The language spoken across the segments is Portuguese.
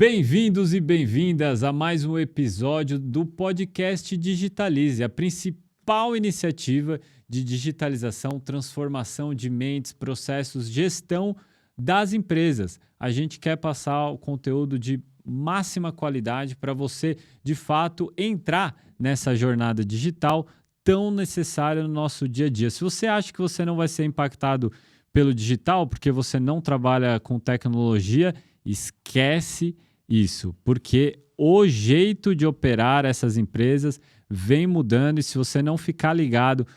Bem-vindos e bem-vindas a mais um episódio do podcast Digitalize, a principal iniciativa de digitalização, transformação de mentes, processos, gestão das empresas. A gente quer passar o conteúdo de máxima qualidade para você, de fato, entrar nessa jornada digital tão necessária no nosso dia a dia. Se você acha que você não vai ser impactado pelo digital porque você não trabalha com tecnologia, esquece isso, porque o jeito de operar essas empresas vem mudando e se você não ficar ligado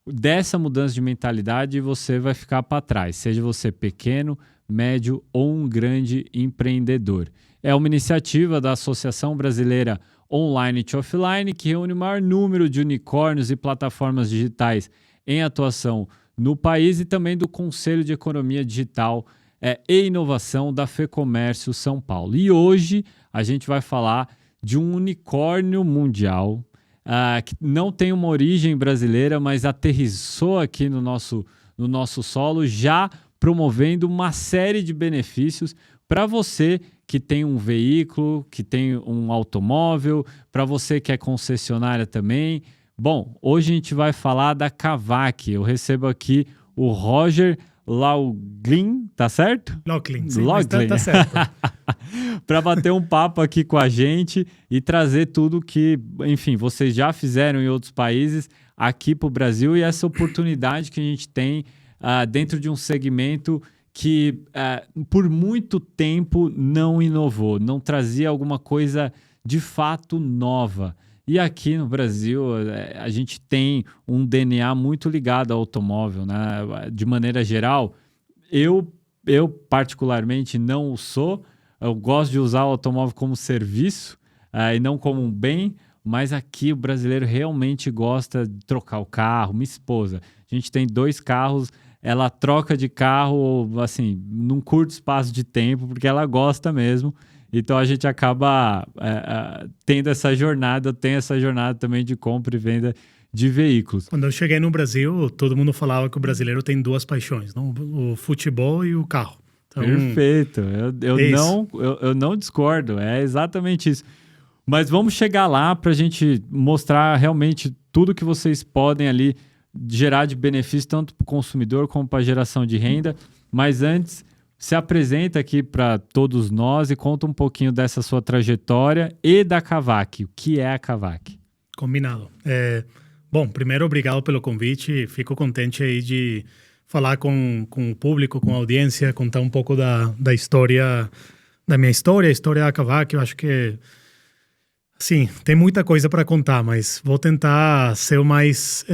dessa mudança de mentalidade, você vai ficar para trás, seja você pequeno, médio ou um grande empreendedor. É uma iniciativa da Associação Brasileira Online e Offline que reúne o maior número de unicórnios e plataformas digitais em atuação no país e também do Conselho de Economia Digital e Inovação da FEComércio São Paulo. E hoje a gente vai falar de um unicórnio mundial que não tem uma origem brasileira, mas aterrissou aqui no nosso solo, já promovendo uma série de benefícios para você que tem um veículo, que tem um automóvel, para você que é concessionária também. Bom, hoje a gente vai falar da Kavak. Eu recebo aqui o Roger Lauglin, tá certo? Lauglin, sim, tá certo. Para bater um papo aqui com a gente e trazer tudo que, enfim, vocês já fizeram em outros países aqui para o Brasil e essa oportunidade que a gente tem dentro de um segmento que por muito tempo não inovou, não trazia alguma coisa de fato nova. E aqui no Brasil, a gente tem um DNA muito ligado ao automóvel, né? De maneira geral, eu particularmente não o sou. Eu gosto de usar o automóvel como serviço e não como um bem, mas aqui o brasileiro realmente gosta de trocar o carro. Minha esposa, a gente tem 2 carros, ela troca de carro assim, num curto espaço de tempo, porque ela gosta mesmo. Então a gente acaba tendo essa jornada, eu tenho essa jornada também de compra e venda de veículos. Quando eu cheguei no Brasil, todo mundo falava que o brasileiro tem 2 paixões, não? O futebol e o carro. Então, perfeito, eu não discordo, é exatamente isso. Mas vamos chegar lá para a gente mostrar realmente tudo que vocês podem ali gerar de benefício, tanto para o consumidor como para a geração de renda. Mas antes, se apresenta aqui para todos nós e conta um pouquinho dessa sua trajetória e da Kavak. O que é a Kavak? Combinado. Bom, primeiro, obrigado pelo convite. Fico contente aí de falar com o público, com a audiência, contar um pouco da história, da minha história, a história da Kavak. Eu acho que, sim, tem muita coisa para contar, mas vou tentar ser o mais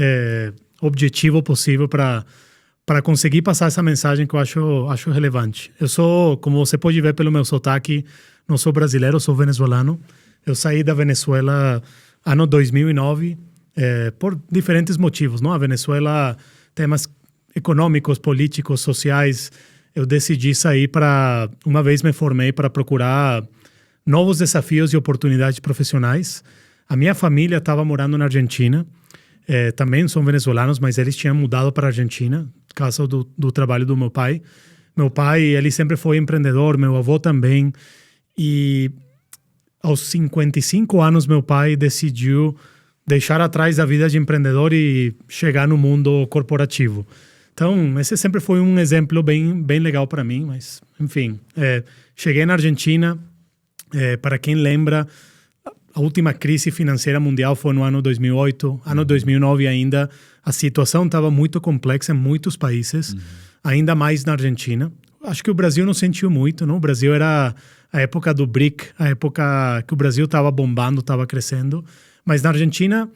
objetivo possível para conseguir passar essa mensagem que eu acho relevante. Eu sou, como você pode ver pelo meu sotaque, não sou brasileiro, sou venezuelano. Eu saí da Venezuela ano 2009 por diferentes motivos, não? A Venezuela, temas econômicos, políticos, sociais. Eu decidi sair uma vez me formei para procurar novos desafios e oportunidades profissionais. A minha família estava morando na Argentina. Também são venezuelanos, mas eles tinham mudado para a Argentina, por causa do trabalho do meu pai. Meu pai, ele sempre foi empreendedor, meu avô também. E aos 55 anos, meu pai decidiu deixar atrás a vida de empreendedor e chegar no mundo corporativo. Então, esse sempre foi um exemplo bem legal para mim, mas, enfim. Cheguei na Argentina, para quem lembra, a última crise financeira mundial foi no ano 2008. Ano 2009 ainda, a situação estava muito complexa em muitos países, ainda mais na Argentina. Acho que o Brasil não sentiu muito, não? O Brasil era a época do BRIC, a época que o Brasil estava bombando, estava crescendo. Mas na Argentina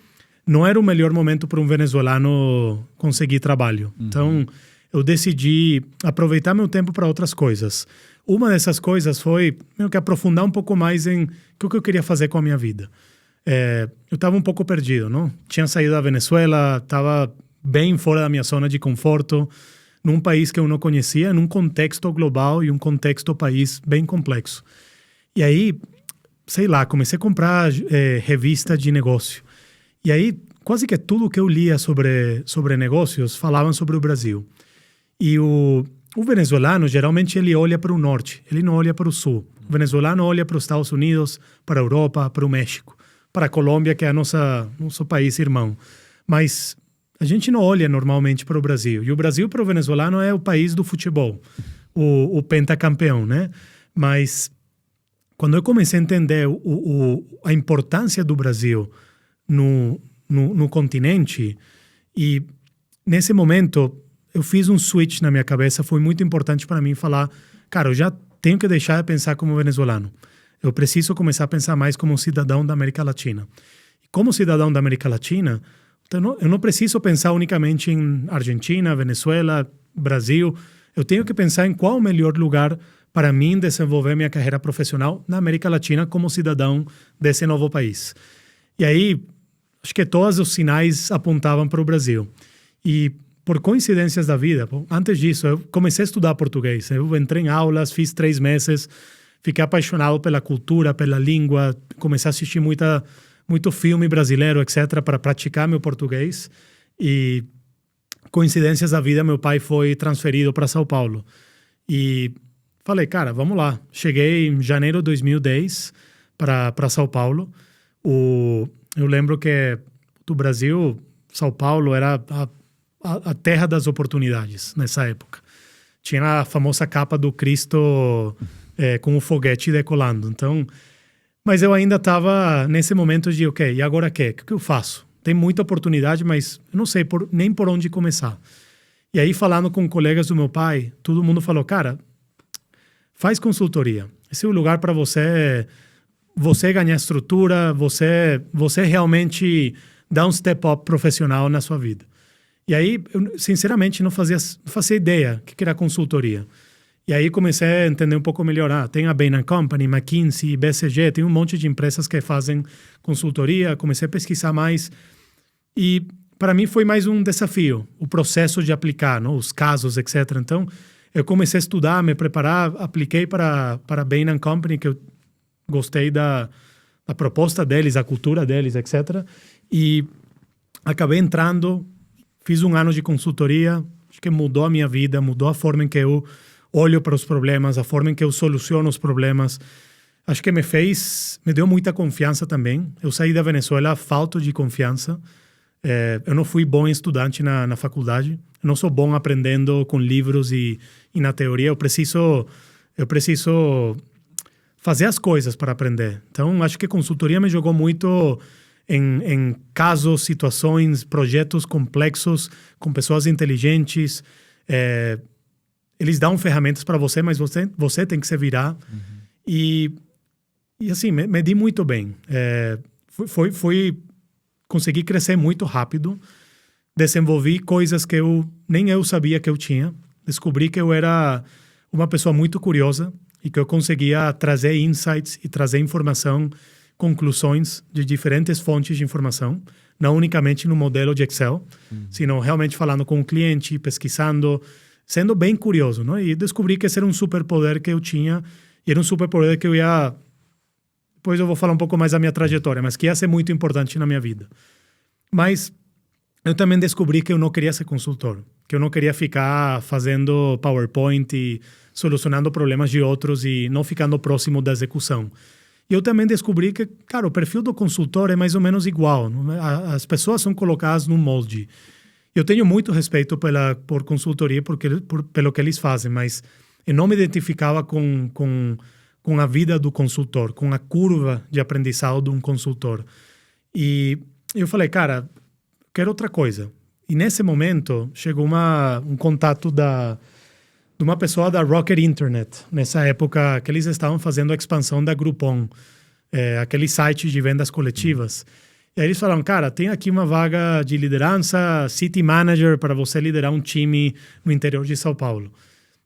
não era o melhor momento para um venezuelano conseguir trabalho. Então, eu decidi aproveitar meu tempo para outras coisas. Uma dessas coisas foi que aprofundar um pouco mais em o que eu queria fazer com a minha vida. Eu estava um pouco perdido, não? Tinha saído da Venezuela, estava bem fora da minha zona de conforto, num país que eu não conhecia, num contexto global e um contexto país bem complexo. E aí, sei lá, comecei a comprar revista de negócio. E aí, quase que tudo que eu lia sobre negócios falavam sobre o Brasil. E o venezuelano, geralmente, ele olha para o norte, ele não olha para o sul. O venezuelano olha para os Estados Unidos, para a Europa, para o México, para a Colômbia, que é nosso país irmão. Mas a gente não olha normalmente para o Brasil. E o Brasil, para o venezuelano, é o país do futebol, o pentacampeão, né? Mas quando eu comecei a entender a importância do Brasil no continente, e nesse momento eu fiz um switch na minha cabeça, foi muito importante para mim falar, cara, eu já tenho que deixar de pensar como venezuelano. Eu preciso começar a pensar mais como um cidadão da América Latina. E como cidadão da América Latina, então eu não preciso pensar unicamente em Argentina, Venezuela, Brasil. Eu tenho que pensar em qual o melhor lugar para mim desenvolver minha carreira profissional na América Latina como cidadão desse novo país. E aí, acho que todos os sinais apontavam para o Brasil. E por coincidências da vida, antes disso, eu comecei a estudar português. Eu entrei em aulas, fiz 3 meses, fiquei apaixonado pela cultura, pela língua, comecei a assistir muito filme brasileiro, etc., para praticar meu português. E coincidências da vida, meu pai foi transferido para São Paulo. E falei, cara, vamos lá. Cheguei em janeiro de 2010 para São Paulo. Eu lembro que do Brasil, São Paulo era a terra das oportunidades nessa época. Tinha a famosa capa do Cristo com o foguete decolando. Então, mas eu ainda estava nesse momento de, ok, e agora o que eu faço? Tem muita oportunidade, mas eu não sei nem por onde começar. E aí, falando com colegas do meu pai, todo mundo falou, cara, faz consultoria. Esse é o lugar para você ganhar estrutura, você realmente dar um step up profissional na sua vida. E aí, eu, sinceramente, não fazia ideia que era consultoria. E aí comecei a entender um pouco melhor. Tem a Bain & Company, McKinsey, BCG, tem um monte de empresas que fazem consultoria. Comecei a pesquisar mais. E para mim foi mais um desafio, o processo de aplicar, não? Os casos, etc. Então, eu comecei a estudar, me preparar, apliquei para a Bain & Company, que eu gostei da proposta deles, a cultura deles, etc. E acabei entrando, fiz um ano de consultoria, acho que mudou a minha vida, mudou a forma em que eu olho para os problemas, a forma em que eu soluciono os problemas. Acho que me deu muita confiança também. Eu saí da Venezuela falto de confiança. Eu não fui bom estudante na faculdade. Eu não sou bom aprendendo com livros e na teoria. Eu preciso fazer as coisas para aprender. Então, acho que a consultoria me jogou muito em casos, situações, projetos complexos, com pessoas inteligentes. Eles dão ferramentas para você, mas você tem que se virar. Uhum. E assim, me di muito bem. Consegui crescer muito rápido. Desenvolvi coisas que nem eu sabia que eu tinha. Descobri que eu era uma pessoa muito curiosa e que eu conseguia trazer insights e trazer informação, conclusões de diferentes fontes de informação, não unicamente no modelo de Excel, sino realmente falando com o cliente, pesquisando, sendo bem curioso, não? E descobri que esse era um superpoder que eu tinha, e era um superpoder que eu ia... Depois eu vou falar um pouco mais da minha trajetória, mas que ia ser muito importante na minha vida. Mas eu também descobri que eu não queria ser consultor, que eu não queria ficar fazendo PowerPoint e solucionando problemas de outros e não ficando próximo da execução. E eu também descobri que, cara, o perfil do consultor é mais ou menos igual. Não é? As pessoas são colocadas num molde. Eu tenho muito respeito por consultoria pelo que eles fazem, mas eu não me identificava com a vida do consultor, com a curva de aprendizado de um consultor. E eu falei, cara, quero outra coisa. E nesse momento chegou um contato de uma pessoa da Rocket Internet, nessa época que eles estavam fazendo a expansão da Groupon, aquele site de vendas coletivas. E aí eles falaram, cara, tem aqui uma vaga de liderança, City Manager, para você liderar um time no interior de São Paulo.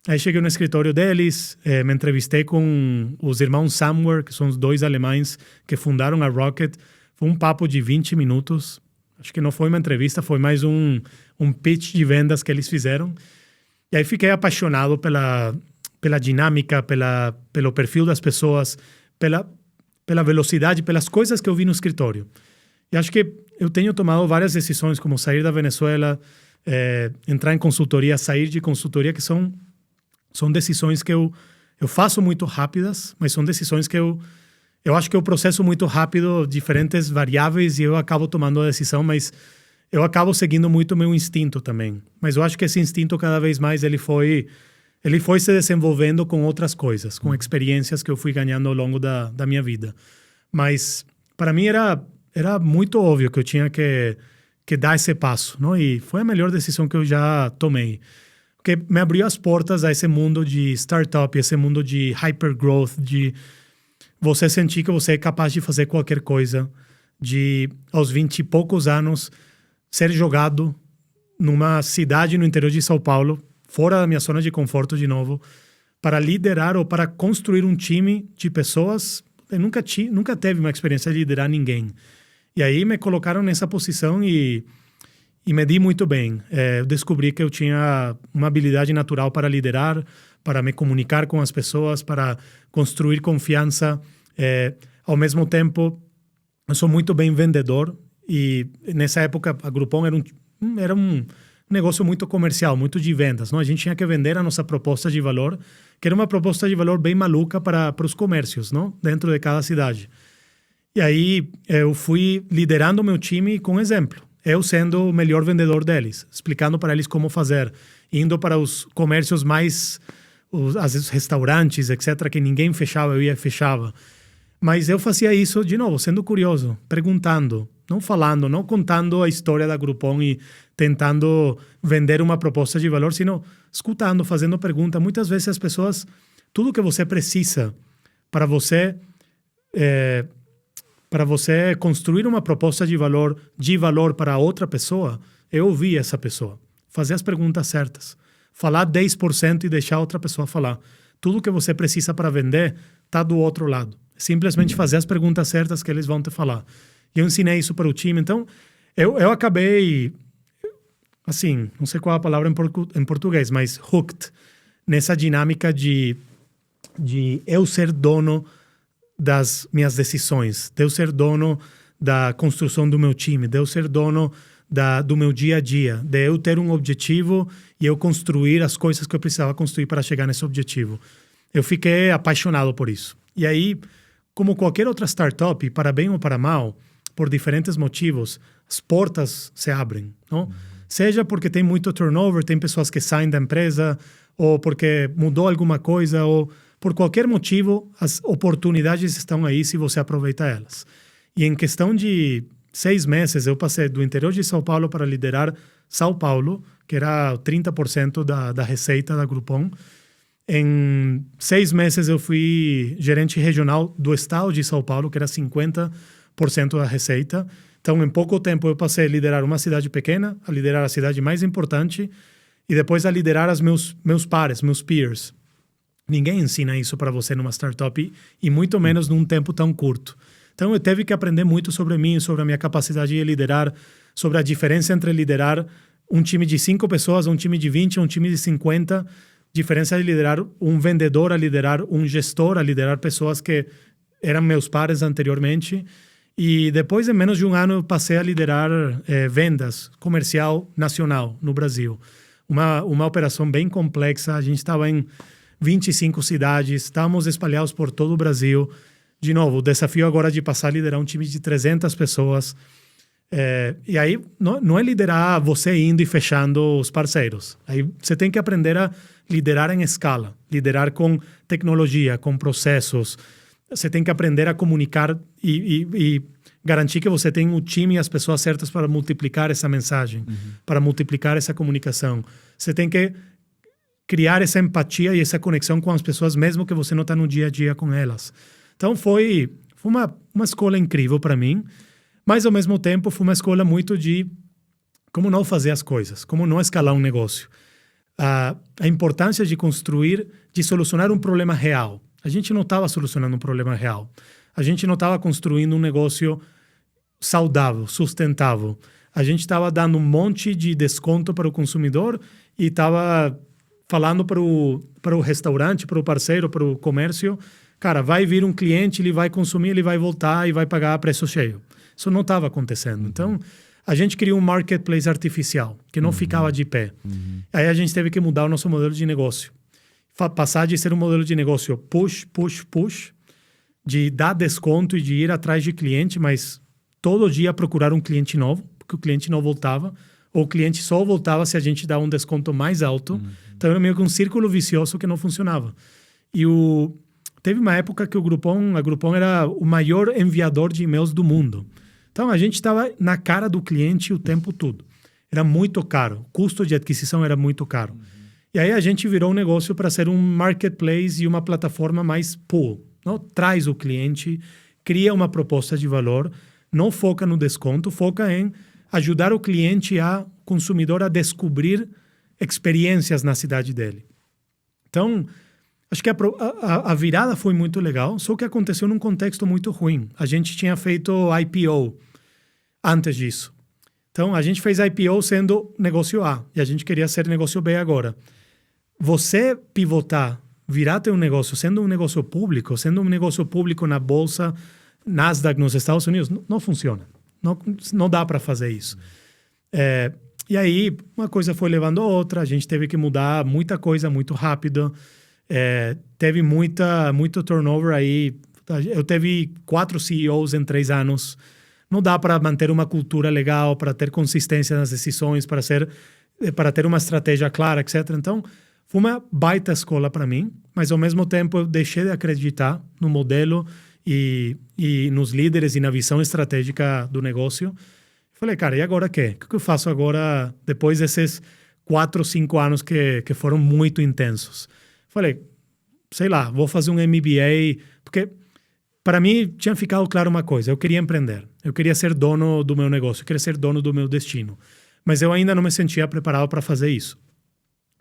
Aí cheguei no escritório deles, me entrevistei com os irmãos Samwer, que são os 2 alemães que fundaram a Rocket. Foi um papo de 20 minutos. Acho que não foi uma entrevista, foi mais um pitch de vendas que eles fizeram. E aí fiquei apaixonado pela dinâmica, pelo perfil das pessoas, pela velocidade, pelas coisas que eu vi no escritório. E acho que eu tenho tomado várias decisões, como sair da Venezuela, entrar em consultoria, sair de consultoria, que são decisões que eu eu faço muito rápidas, mas são decisões que eu acho que eu processo muito rápido diferentes variáveis e eu acabo tomando a decisão, mas eu acabo seguindo muito meu instinto também. Mas eu acho que esse instinto cada vez mais ele foi se desenvolvendo com outras coisas, com experiências que eu fui ganhando ao longo da minha vida. Mas para mim era muito óbvio que eu tinha que dar esse passo, não? E foi a melhor decisão que eu já tomei. Porque me abriu as portas a esse mundo de startup, esse mundo de hypergrowth, de você sentir que você é capaz de fazer qualquer coisa, de aos 20 e poucos anos ser jogado numa cidade no interior de São Paulo, fora da minha zona de conforto de novo, para liderar ou para construir um time de pessoas. Eu nunca teve uma experiência de liderar ninguém. E aí me colocaram nessa posição e me di muito bem. Eu descobri que eu tinha uma habilidade natural para liderar, para me comunicar com as pessoas, para construir confiança. Ao mesmo tempo, eu sou muito bem vendedor. E nessa época, a Groupon era um negócio muito comercial, muito de vendas. Não? A gente tinha que vender a nossa proposta de valor, que era uma proposta de valor bem maluca para os comércios, não? Dentro de cada cidade. E aí eu fui liderando o meu time com exemplo. Eu sendo o melhor vendedor deles, explicando para eles como fazer, indo para os comércios mais, às vezes restaurantes, etc., que ninguém fechava, eu ia e fechava. Mas eu fazia isso, de novo, sendo curioso, perguntando, não falando, não contando a história da Groupon e tentando vender uma proposta de valor, sino escutando, fazendo pergunta. Muitas vezes as pessoas, tudo que você precisa para você construir uma proposta de valor para outra pessoa, é ouvir essa pessoa, fazer as perguntas certas, falar 10% e deixar outra pessoa falar. Tudo que você precisa para vender está do outro lado. Simplesmente fazer as perguntas certas que eles vão te falar. E eu ensinei isso para o time. Então, eu acabei, assim, não sei qual é a palavra em português, mas hooked nessa dinâmica de eu ser dono das minhas decisões, de eu ser dono da construção do meu time, de eu ser dono do meu dia a dia, de eu ter um objetivo e eu construir as coisas que eu precisava construir para chegar nesse objetivo. Eu fiquei apaixonado por isso. E aí, como qualquer outra startup, para bem ou para mal, por diferentes motivos, as portas se abrem, não? Seja porque tem muito turnover, tem pessoas que saem da empresa, ou porque mudou alguma coisa, ou por qualquer motivo, as oportunidades estão aí se você aproveita elas. E em questão de 6 meses, eu passei do interior de São Paulo para liderar São Paulo, que era 30% da receita da Groupon. Em 6 meses, eu fui gerente regional do estado de São Paulo, que era 50% da receita. Então, em pouco tempo, eu passei a liderar uma cidade pequena, a liderar a cidade mais importante e depois a liderar meus pares, meus peers. Ninguém ensina isso para você numa startup e muito menos num tempo tão curto. Então, eu tive que aprender muito sobre mim, sobre a minha capacidade de liderar, sobre a diferença entre liderar um time de 5 pessoas, um time de 20, um time de 50, diferença de liderar um vendedor a liderar um gestor, a liderar pessoas que eram meus pares anteriormente. E depois de menos de um ano, eu passei a liderar vendas comercial nacional no Brasil. Uma operação bem complexa. A gente estava em 25 cidades, estávamos espalhados por todo o Brasil. De novo, o desafio agora de passar a liderar um time de 300 pessoas. E aí, não é liderar você indo e fechando os parceiros. Aí você tem que aprender a liderar em escala, liderar com tecnologia, com processos. Você tem que aprender a comunicar e garantir que você tem o time e as pessoas certas para multiplicar essa mensagem, para multiplicar essa comunicação. Você tem que criar essa empatia e essa conexão com as pessoas, mesmo que você não está no dia a dia com elas. Então, foi uma escola incrível para mim, mas, ao mesmo tempo, foi uma escola muito de como não fazer as coisas, como não escalar um negócio. A importância de construir, de solucionar um problema real. A gente não estava solucionando um problema real. A gente não estava construindo um negócio saudável, sustentável. A gente estava dando um monte de desconto para o consumidor e estava falando para o restaurante, para o parceiro, para o comércio, cara, vai vir um cliente, ele vai consumir, ele vai voltar e vai pagar a preço cheio. Isso não estava acontecendo. Então, a gente criou um marketplace artificial, que não ficava de pé. Aí a gente teve que mudar o nosso modelo de negócio. passar de ser um modelo de negócio push, push, push, de dar desconto e de ir atrás de cliente, mas todo dia procurar um cliente novo, porque o cliente não voltava, ou o cliente só voltava se a gente dá um desconto mais alto. Então era meio que um círculo vicioso que não funcionava. E teve uma época que a Groupon era o maior enviador de e-mails do mundo. Então a gente estava na cara do cliente o tempo todo. Era muito caro, o custo de aquisição era muito caro. E aí a gente virou um negócio para ser um marketplace e uma plataforma mais pull. Não? Traz o cliente, cria uma proposta de valor, não foca no desconto, foca em ajudar o cliente, consumidor, a descobrir experiências na cidade dele. Então, acho que a virada foi muito legal, só que aconteceu num contexto muito ruim. A gente tinha feito IPO antes disso. Então, a gente fez IPO sendo negócio A e a gente queria ser negócio B agora. Você pivotar, virar teu negócio sendo um negócio público na bolsa Nasdaq nos Estados Unidos, não funciona. Não dá para fazer isso. E aí, uma coisa foi levando a outra, a gente teve que mudar muita coisa muito rápido. Teve muito turnover aí. Eu teve 4 CEOs em 3 anos. Não dá para manter uma cultura legal, para ter consistência nas decisões, para ter uma estratégia clara, etc. Então, foi uma baita escola para mim, mas ao mesmo tempo eu deixei de acreditar no modelo e nos líderes e na visão estratégica do negócio. Falei, cara, e agora o quê? O que eu faço agora depois desses 4 ou 5 anos que foram muito intensos? Falei, sei lá, vou fazer um MBA, porque para mim tinha ficado claro uma coisa, eu queria empreender, eu queria ser dono do meu negócio, eu queria ser dono do meu destino, mas eu ainda não me sentia preparado para fazer isso.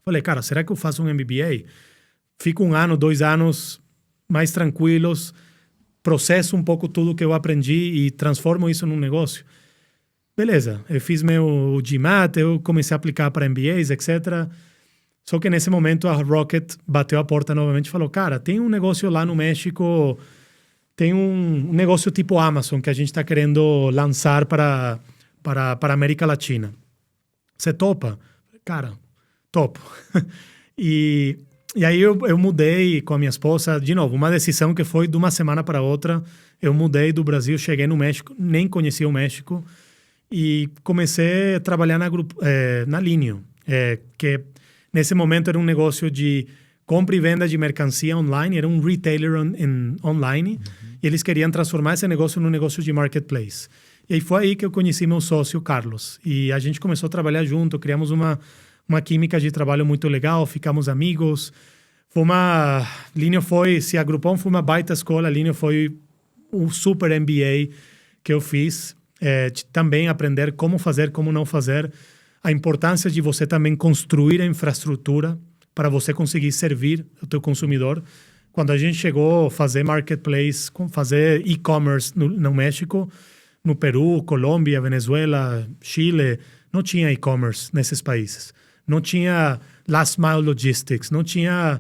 Falei, cara, será que eu faço um MBA? Fico 1 ano, 2 anos mais tranquilos, processo um pouco tudo que eu aprendi e transformo isso num negócio. Beleza, eu fiz meu GMAT, eu comecei a aplicar para MBAs, etc. Só que nesse momento a Rocket bateu a porta novamente e falou, cara, tem um negócio lá no México, tem um negócio tipo Amazon que a gente está querendo lançar para a América Latina. Você topa? Cara, topo. E aí eu mudei com a minha esposa, de novo, uma decisão que foi de uma semana para outra. Eu mudei do Brasil, cheguei no México, nem conhecia o México, e comecei a trabalhar na Linio, que nesse momento era um negócio de compra e venda de mercancia online, era um retailer online, e eles queriam transformar esse negócio num negócio de marketplace. E aí foi aí que eu conheci meu sócio, Carlos, e a gente começou a trabalhar junto, criamos uma química de trabalho muito legal, ficamos amigos. Se a Groupon foi uma baita escola, a Linio foi um super MBA que eu fiz. Também aprender como fazer, como não fazer. A importância de você também construir a infraestrutura para você conseguir servir o teu consumidor. Quando a gente chegou a fazer marketplace, fazer e-commerce no México, no Peru, Colômbia, Venezuela, Chile, não tinha e-commerce nesses países. Não tinha last mile logistics, não tinha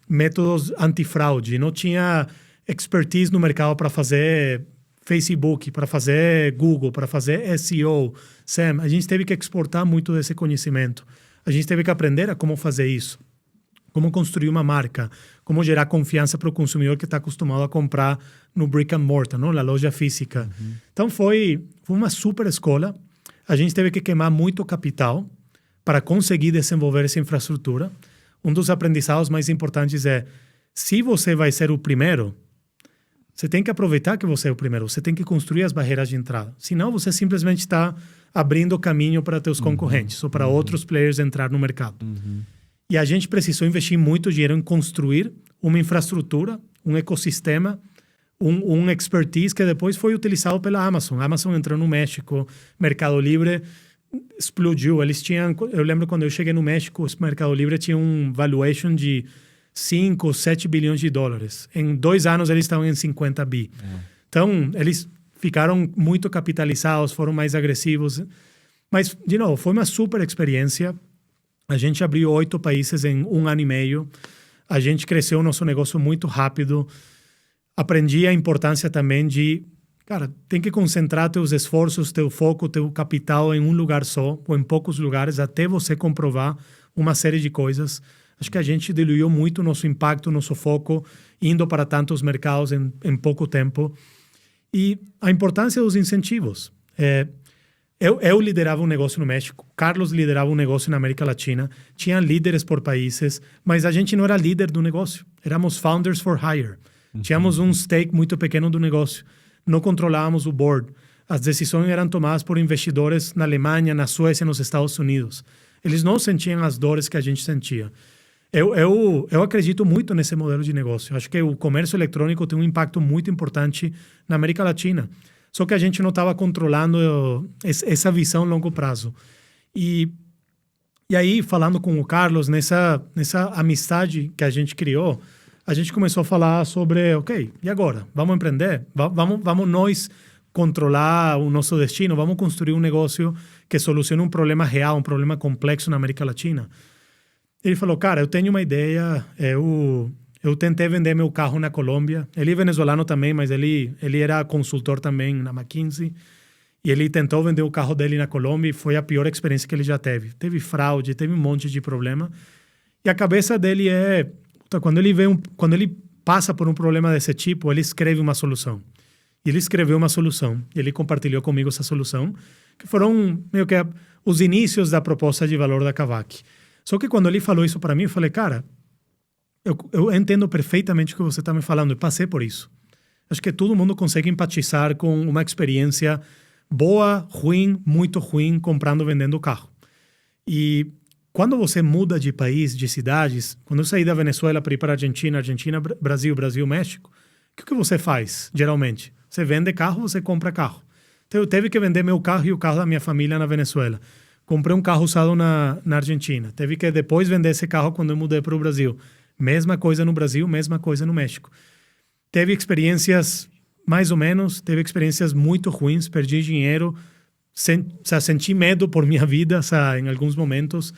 métodos antifraude, não tinha expertise no mercado para fazer Facebook, para fazer Google, para fazer SEO, SEM. A gente teve que exportar muito desse conhecimento. A gente teve que aprender a como fazer isso, como construir uma marca, como gerar confiança para o consumidor que está acostumado a comprar no brick and mortar, não? Na loja física. Então foi uma super escola. A gente teve que queimar muito capital para conseguir desenvolver essa infraestrutura. Um dos aprendizados mais importantes é, se você vai ser o primeiro, você tem que aproveitar que você é o primeiro, você tem que construir as barreiras de entrada. Senão, você simplesmente está abrindo caminho para teus concorrentes ou para outros players entrar no mercado. E a gente precisou investir muito dinheiro em construir uma infraestrutura, um ecossistema, um expertise que depois foi utilizado pela Amazon. A Amazon entrou no México, Mercado Livre explodiu. Eu lembro quando eu cheguei no México, o Mercado Livre tinha um valuation de 5, 7 bilhões de dólares. Em 2 anos, eles estavam em 50 bi. Então, eles ficaram muito capitalizados, foram mais agressivos. Mas, de novo, foi uma super experiência. A gente abriu 8 países em 1 ano e meio. A gente cresceu o nosso negócio muito rápido. Aprendi a importância também de, cara, tem que concentrar teus esforços, teu foco, teu capital em um lugar só, ou em poucos lugares, até você comprovar uma série de coisas. Acho que a gente diluiu muito o nosso impacto, o nosso foco, indo para tantos mercados em pouco tempo. E a importância dos incentivos. Eu liderava um negócio no México, Carlos liderava um negócio na América Latina, tinha líderes por países, mas a gente não era líder do negócio. Éramos founders for hire. Tínhamos um stake muito pequeno do negócio. Não controlávamos o board. As decisões eram tomadas por investidores na Alemanha, na Suécia, nos Estados Unidos. Eles não sentiam as dores que a gente sentia. Eu acredito muito nesse modelo de negócio. Acho que o comércio eletrônico tem um impacto muito importante na América Latina. Só que a gente não estava controlando essa visão a longo prazo. E aí, falando com o Carlos, nessa amizade que a gente criou, a gente começou a falar sobre, ok, e agora? Vamos empreender? Vamos nós controlar o nosso destino? Vamos construir um negócio que solucione um problema real, um problema complexo na América Latina? Ele falou, cara, eu tenho uma ideia, eu tentei vender meu carro na Colômbia. Ele é venezuelano também, mas ele era consultor também na McKinsey. E ele tentou vender o carro dele na Colômbia e foi a pior experiência que ele já teve. Teve fraude, teve um monte de problema. E a cabeça dele quando ele passa por um problema desse tipo, ele escreve uma solução. E ele escreveu uma solução. E ele compartilhou comigo essa solução, que foram meio que os inícios da proposta de valor da Kavak. Só que quando ele falou isso para mim, eu falei, cara, eu entendo perfeitamente o que você está me falando. Eu passei por isso. Acho que todo mundo consegue empatizar com uma experiência boa, ruim, muito ruim, comprando ou vendendo carro. E quando você muda de país, de cidades, quando eu saí da Venezuela para ir para a Argentina, Brasil, México, o que você faz, geralmente? Você vende carro, você compra carro. Então, eu teve que vender meu carro e o carro da minha família na Venezuela. Comprei um carro usado na Argentina. Teve que depois vender esse carro quando eu mudei para o Brasil. Mesma coisa no Brasil, mesma coisa no México. Teve experiências mais ou menos, teve experiências muito ruins, perdi dinheiro, senti medo por minha vida em alguns momentos.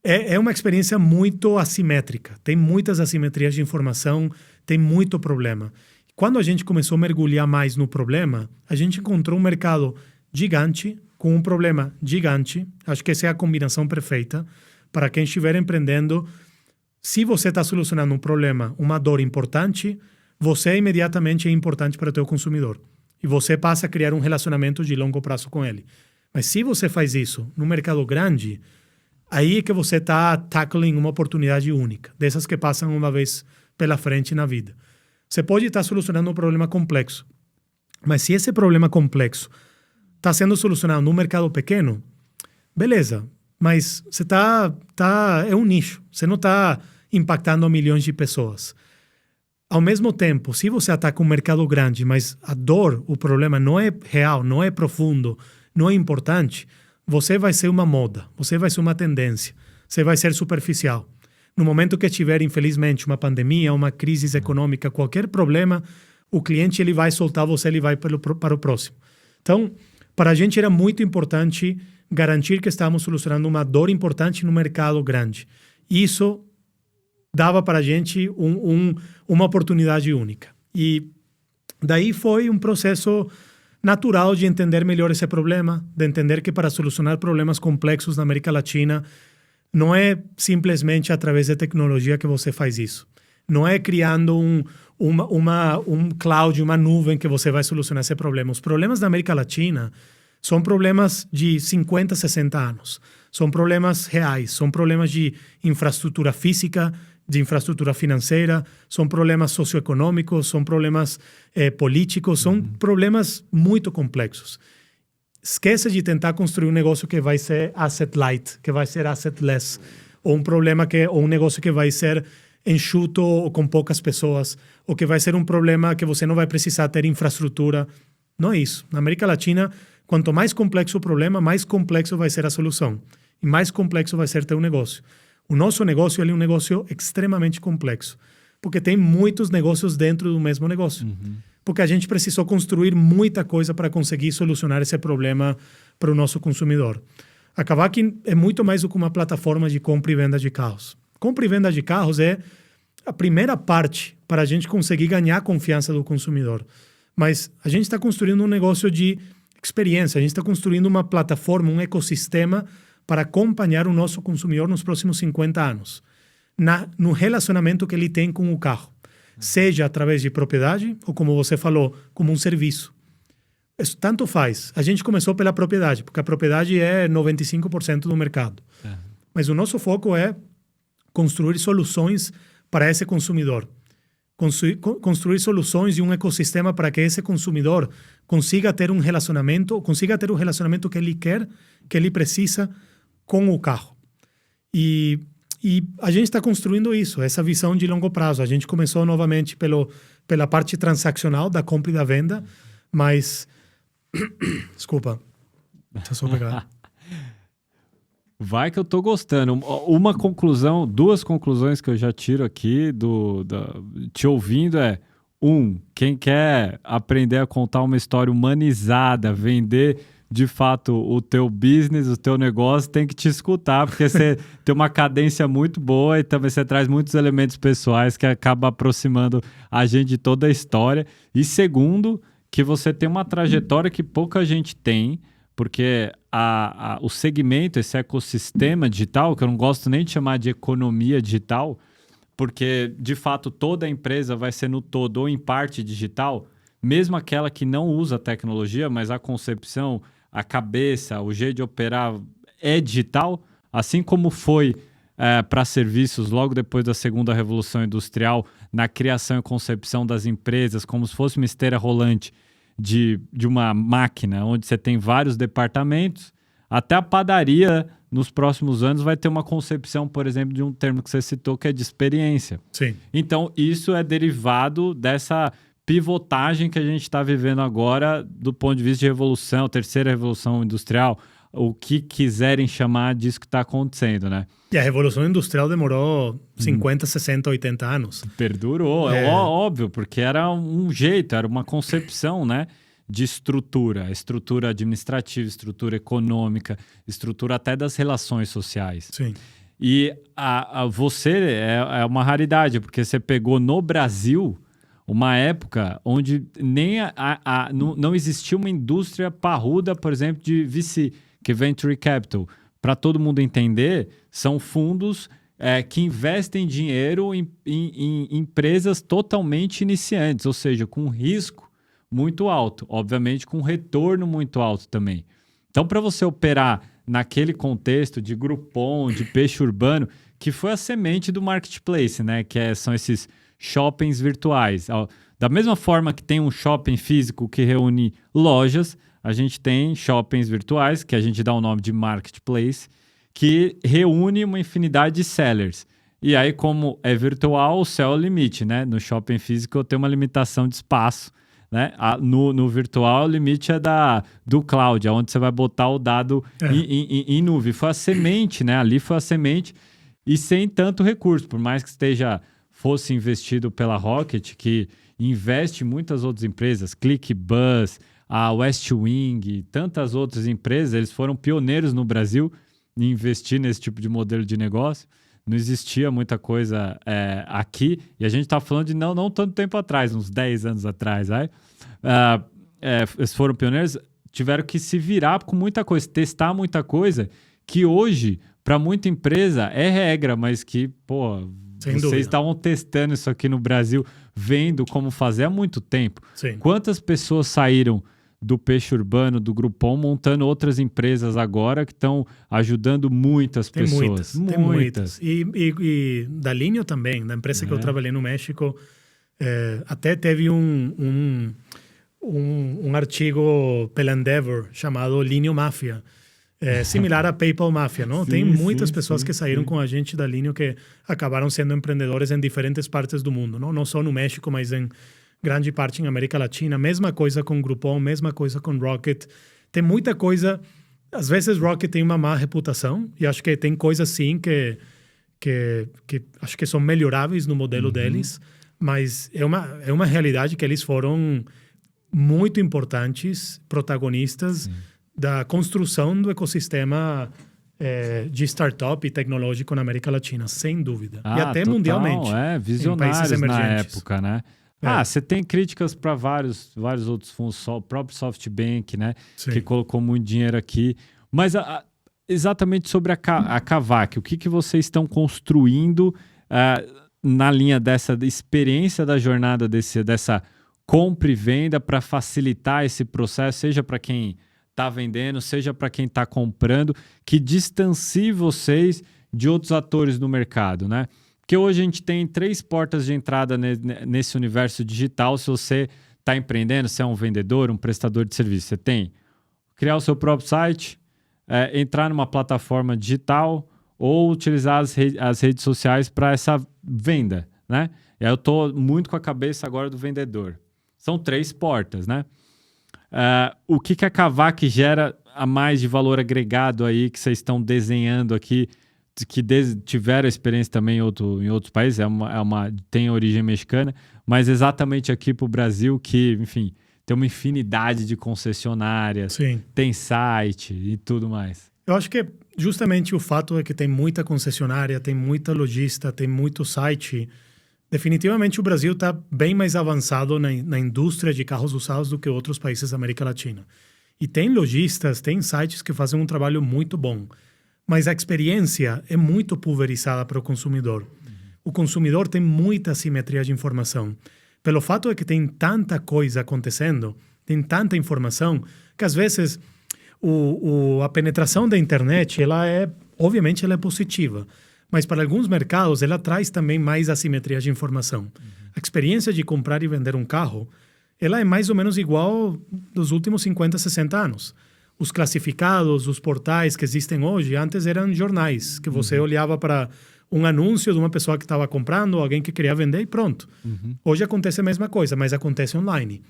É uma experiência muito assimétrica. Tem muitas assimetrias de informação, tem muito problema. Quando a gente começou a mergulhar mais no problema, a gente encontrou um mercado gigante, com um problema gigante. Acho que essa é a combinação perfeita para quem estiver empreendendo. Se você está solucionando um problema, uma dor importante, você imediatamente é importante para o teu consumidor. E você passa a criar um relacionamento de longo prazo com ele. Mas se você faz isso no mercado grande, aí é que você está tackling uma oportunidade única, dessas que passam uma vez pela frente na vida. Você pode estar solucionando um problema complexo, mas se esse problema complexo está sendo solucionado num mercado pequeno, beleza, mas você é um nicho, você não está impactando milhões de pessoas. Ao mesmo tempo, se você ataca um mercado grande, mas a dor, o problema não é real, não é profundo, não é importante, você vai ser uma moda, você vai ser uma tendência, você vai ser superficial. No momento que tiver, infelizmente, uma pandemia, uma crise econômica, qualquer problema, o cliente ele vai soltar você, ele vai para o próximo. Então, para a gente era muito importante garantir que estávamos solucionando uma dor importante no mercado grande. Isso dava para a gente uma oportunidade única. E daí foi um processo natural de entender melhor esse problema, de entender que para solucionar problemas complexos na América Latina, não é simplesmente através da tecnologia que você faz isso. Não é criando um cloud, uma nuvem que você vai solucionar esse problema. Os problemas da América Latina são problemas de 50, 60 anos. São problemas reais, são problemas de infraestrutura física, de infraestrutura financeira, são problemas socioeconômicos, são problemas políticos, são problemas muito complexos. Esqueça de tentar construir um negócio que vai ser asset light, que vai ser assetless, ou um negócio que vai ser enxuto ou com poucas pessoas, ou que vai ser um problema que você não vai precisar ter infraestrutura. Não é isso. Na América Latina, quanto mais complexo o problema, mais complexo vai ser a solução. E mais complexo vai ser teu negócio. O nosso negócio é um negócio extremamente complexo, porque tem muitos negócios dentro do mesmo negócio. Porque a gente precisou construir muita coisa para conseguir solucionar esse problema para o nosso consumidor. A Kavak é muito mais do que uma plataforma de compra e venda de carros. Compra e venda de carros é a primeira parte para a gente conseguir ganhar a confiança do consumidor. Mas a gente está construindo um negócio de experiência, a gente está construindo uma plataforma, um ecossistema para acompanhar o nosso consumidor nos próximos 50 anos. no relacionamento que ele tem com o carro. Seja através de propriedade ou, como você falou, como um serviço. Isso tanto faz. A gente começou pela propriedade, porque a propriedade é 95% do mercado. Mas o nosso foco é construir soluções para esse consumidor. Construir soluções e um ecossistema para que esse consumidor consiga ter um relacionamento que ele quer, que ele precisa com o carro. E a gente está construindo isso, essa visão de longo prazo. A gente começou novamente pela parte transaccional da compra e da venda, mas... Desculpa. Deixa eu só pegar. Vai que eu tô gostando. Uma conclusão, duas conclusões que eu já tiro aqui te ouvindo é: quem quer aprender a contar uma história humanizada, vender de fato o teu business, o teu negócio, tem que te escutar, porque você tem uma cadência muito boa e também você traz muitos elementos pessoais que acaba aproximando a gente de toda a história. E segundo, que você tem uma trajetória que pouca gente tem, porque o segmento, esse ecossistema digital, que eu não gosto nem de chamar de economia digital, porque de fato toda empresa vai ser no todo ou em parte digital, mesmo aquela que não usa tecnologia, mas a concepção, a cabeça, o jeito de operar é digital, assim como foi para serviços logo depois da segunda revolução industrial, na criação e concepção das empresas, como se fosse uma esteira rolante de uma máquina, onde você tem vários departamentos. Até a padaria, nos próximos anos, vai ter uma concepção, por exemplo, de um termo que você citou, que é de experiência. Sim. Então, isso é derivado dessa pivotagem que a gente está vivendo agora do ponto de vista de revolução, terceira revolução industrial, o que quiserem chamar disso que está acontecendo, né? E a revolução industrial demorou 50, 60, 80 anos. Perdurou, é óbvio, porque era um jeito, era uma concepção, né, de estrutura administrativa, estrutura econômica, estrutura até das relações sociais. Sim. E você é uma raridade, porque você pegou no Brasil uma época onde nem não existia uma indústria parruda, por exemplo, de VC, que é Venture Capital. Para todo mundo entender, são fundos que investem dinheiro em empresas totalmente iniciantes, ou seja, com risco muito alto, obviamente com retorno muito alto também. Então, para você operar naquele contexto de Groupon, de peixe urbano, que foi a semente do marketplace, né? São esses shoppings virtuais. Da mesma forma que tem um shopping físico que reúne lojas, a gente tem shoppings virtuais, que a gente dá o nome de marketplace, que reúne uma infinidade de sellers. E aí, como é virtual, o céu é o limite, né? No shopping físico eu tenho uma limitação de espaço, né? No virtual, o limite é do cloud, onde você vai botar o dado em nuvem. Foi a semente, né? Ali foi a semente, e sem tanto recurso, por mais que fosse investido pela Rocket, que investe em muitas outras empresas, ClickBus, a Westwing, tantas outras empresas, eles foram pioneiros no Brasil em investir nesse tipo de modelo de negócio. Não existia muita coisa aqui, e a gente está falando de não tanto tempo atrás, uns 10 anos atrás. Eles foram pioneiros, tiveram que se virar com muita coisa, testar muita coisa, que hoje, para muita empresa, é regra, mas que, vocês estavam testando isso aqui no Brasil, vendo como fazer há muito tempo. Sim. Quantas pessoas saíram do peixe urbano, do Groupon, montando outras empresas agora que estão ajudando muitas pessoas? Tem muitas. E da Linio também, da empresa que eu trabalhei no México, até teve um artigo pela Endeavor chamado Linio Mafia, similar a PayPal Mafia, não? Tem muitas pessoas que saíram com a gente da Linio que acabaram sendo empreendedores em diferentes partes do mundo, não só no México, mas em grande parte em América Latina. Mesma coisa com Groupon, mesma coisa com Rocket. Tem muita coisa. Às vezes Rocket tem uma má reputação, e acho que tem coisas sim que acho que são melhoráveis no modelo deles, mas é uma realidade que eles foram muito importantes, protagonistas da construção do ecossistema de startup e tecnológico na América Latina, sem dúvida. E até total, mundialmente. Visionários na época, né? Você tem críticas para vários outros fundos, o próprio SoftBank, né? Sim. Que colocou muito dinheiro aqui. Mas exatamente sobre a Kavak, o que vocês estão construindo na linha dessa experiência da jornada dessa compra e venda para facilitar esse processo, seja para quem está vendendo, seja para quem está comprando, que distancie vocês de outros atores no mercado, né? Porque hoje a gente tem 3 portas de entrada nesse universo digital. Se você está empreendendo, se é um vendedor, um prestador de serviço, você tem criar o seu próprio site, entrar numa plataforma digital ou utilizar as redes sociais para essa venda, né? E aí eu estou muito com a cabeça agora do vendedor. São 3 portas, né? O que a Kavak gera a mais de valor agregado aí que vocês estão desenhando aqui, que tiveram experiência também em outros países, tem origem mexicana, mas exatamente aqui para o Brasil, que, enfim, tem uma infinidade de concessionárias, Sim. Tem site e tudo mais. Eu acho que justamente o fato é que tem muita concessionária, tem muita lojista, tem muito site. Definitivamente o Brasil está bem mais avançado na indústria de carros usados do que outros países da América Latina. E tem lojistas, tem sites que fazem um trabalho muito bom. Mas a experiência é muito pulverizada para o consumidor. O consumidor tem muita assimetria de informação. Pelo fato de que tem tanta coisa acontecendo, tem tanta informação, que às vezes a penetração da internet, obviamente ela é positiva. Mas para alguns mercados, ela traz também mais assimetria de informação. A experiência de comprar e vender um carro, ela é mais ou menos igual dos últimos 50, 60 anos. Os classificados, os portais que existem hoje, antes eram jornais, que você olhava para um anúncio de uma pessoa que estava comprando, alguém que queria vender e pronto. Hoje acontece a mesma coisa, mas acontece online.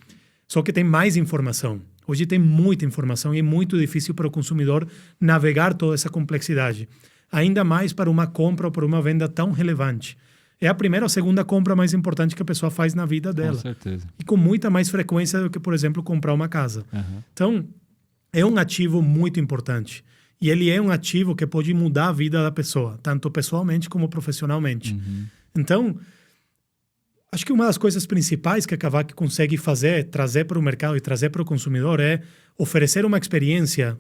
Só que tem mais informação. Hoje tem muita informação e é muito difícil para o consumidor navegar toda essa complexidade. Ainda mais para uma compra ou para uma venda tão relevante. É a primeira ou segunda compra mais importante que a pessoa faz na vida dela. Com certeza. E com muita mais frequência do que, por exemplo, comprar uma casa. Então, é um ativo muito importante. E ele é um ativo que pode mudar a vida da pessoa, tanto pessoalmente como profissionalmente. Então, acho que uma das coisas principais que a Kavak consegue fazer, trazer para o mercado e trazer para o consumidor é oferecer uma experiência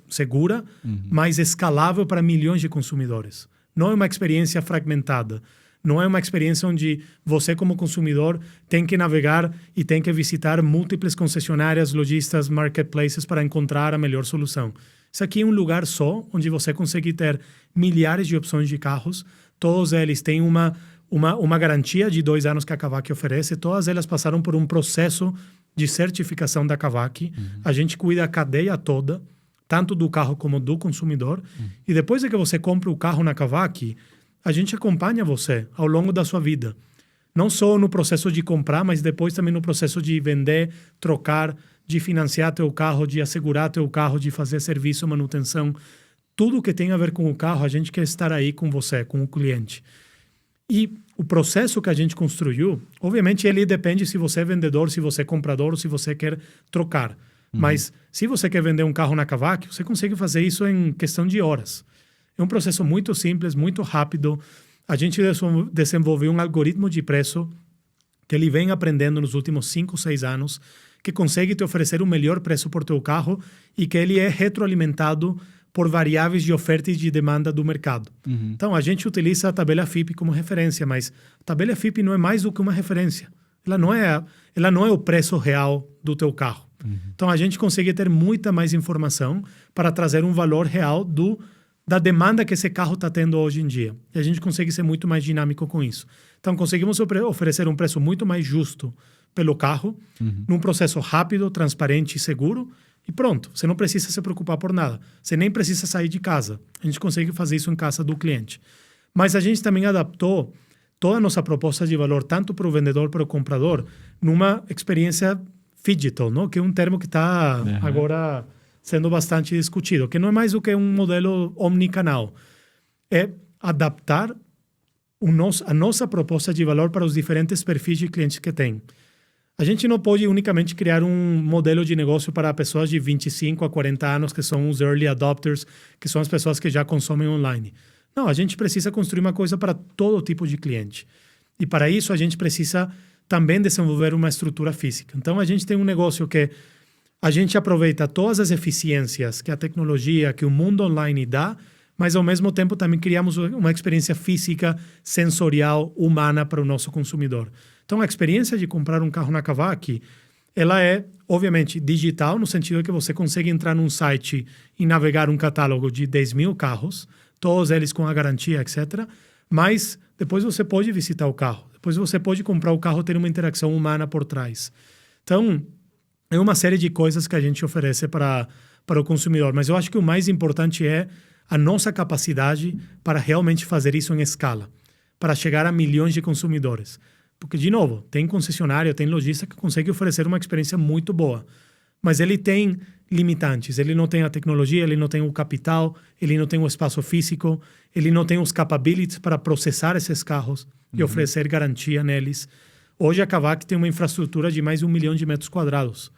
segura, mas escalável para milhões de consumidores. Não é uma experiência fragmentada. Não é uma experiência onde você, como consumidor, tem que navegar e tem que visitar múltiplas concessionárias, lojistas, marketplaces para encontrar a melhor solução. Isso aqui é um lugar só, onde você consegue ter milhares de opções de carros. Todos eles têm uma garantia de 2 anos que a Kavak oferece. Todas elas passaram por um processo de certificação da Kavak. A gente cuida a cadeia toda, tanto do carro como do consumidor. E depois de que você compra o carro na Kavak, a gente acompanha você ao longo da sua vida. Não só no processo de comprar, mas depois também no processo de vender, trocar, de financiar teu carro, de assegurar teu carro, de fazer serviço, manutenção. Tudo que tem a ver com o carro, a gente quer estar aí com você, com o cliente. E o processo que a gente construiu, obviamente ele depende se você é vendedor, se você é comprador ou se você quer trocar. Mas se você quer vender um carro na Kavak, você consegue fazer isso em questão de horas. É um processo muito simples, muito rápido. A gente desenvolveu um algoritmo de preço que ele vem aprendendo nos últimos 5, 6 anos, que consegue te oferecer o melhor preço por teu carro e que ele é retroalimentado por variáveis de oferta e de demanda do mercado. Então, a gente utiliza a tabela FIPE como referência, mas a tabela FIPE não é mais do que uma referência. Ela não é o preço real do teu carro. Então, a gente consegue ter muita mais informação para trazer um valor real da demanda que esse carro está tendo hoje em dia. E a gente consegue ser muito mais dinâmico com isso. Então, conseguimos oferecer um preço muito mais justo pelo carro, num processo rápido, transparente e seguro, e pronto. Você não precisa se preocupar por nada. Você nem precisa sair de casa. A gente consegue fazer isso em casa do cliente. Mas a gente também adaptou toda a nossa proposta de valor, tanto para o vendedor, para o comprador, numa experiência digital, não? Que é um termo que está agora sendo bastante discutido, que não é mais do que um modelo omnicanal. É adaptar a nossa proposta de valor para os diferentes perfis de clientes que tem. A gente não pode unicamente criar um modelo de negócio para pessoas de 25 a 40 anos, que são os early adopters, que são as pessoas que já consomem online. Não, a gente precisa construir uma coisa para todo tipo de cliente. E para isso a gente precisa também desenvolver uma estrutura física. Então a gente tem um negócio que a gente aproveita todas as eficiências que a tecnologia, que o mundo online dá, mas ao mesmo tempo também criamos uma experiência física, sensorial, humana para o nosso consumidor. Então, a experiência de comprar um carro na Kavak, ela é, obviamente, digital, no sentido que você consegue entrar num site e navegar um catálogo de 10 mil carros, todos eles com a garantia, etc. Mas depois você pode visitar o carro, depois você pode comprar o carro, ter uma interação humana por trás. Então, é uma série de coisas que a gente oferece para o consumidor, mas eu acho que o mais importante é a nossa capacidade para realmente fazer isso em escala, para chegar a milhões de consumidores. Porque, de novo, tem concessionário, tem lojista que consegue oferecer uma experiência muito boa, mas ele tem limitantes. Ele não tem a tecnologia, ele não tem o capital, ele não tem o espaço físico, ele não tem os capabilities para processar esses carros e oferecer garantia neles. Hoje a Kavak tem uma infraestrutura de mais de 1 milhão de metros quadrados.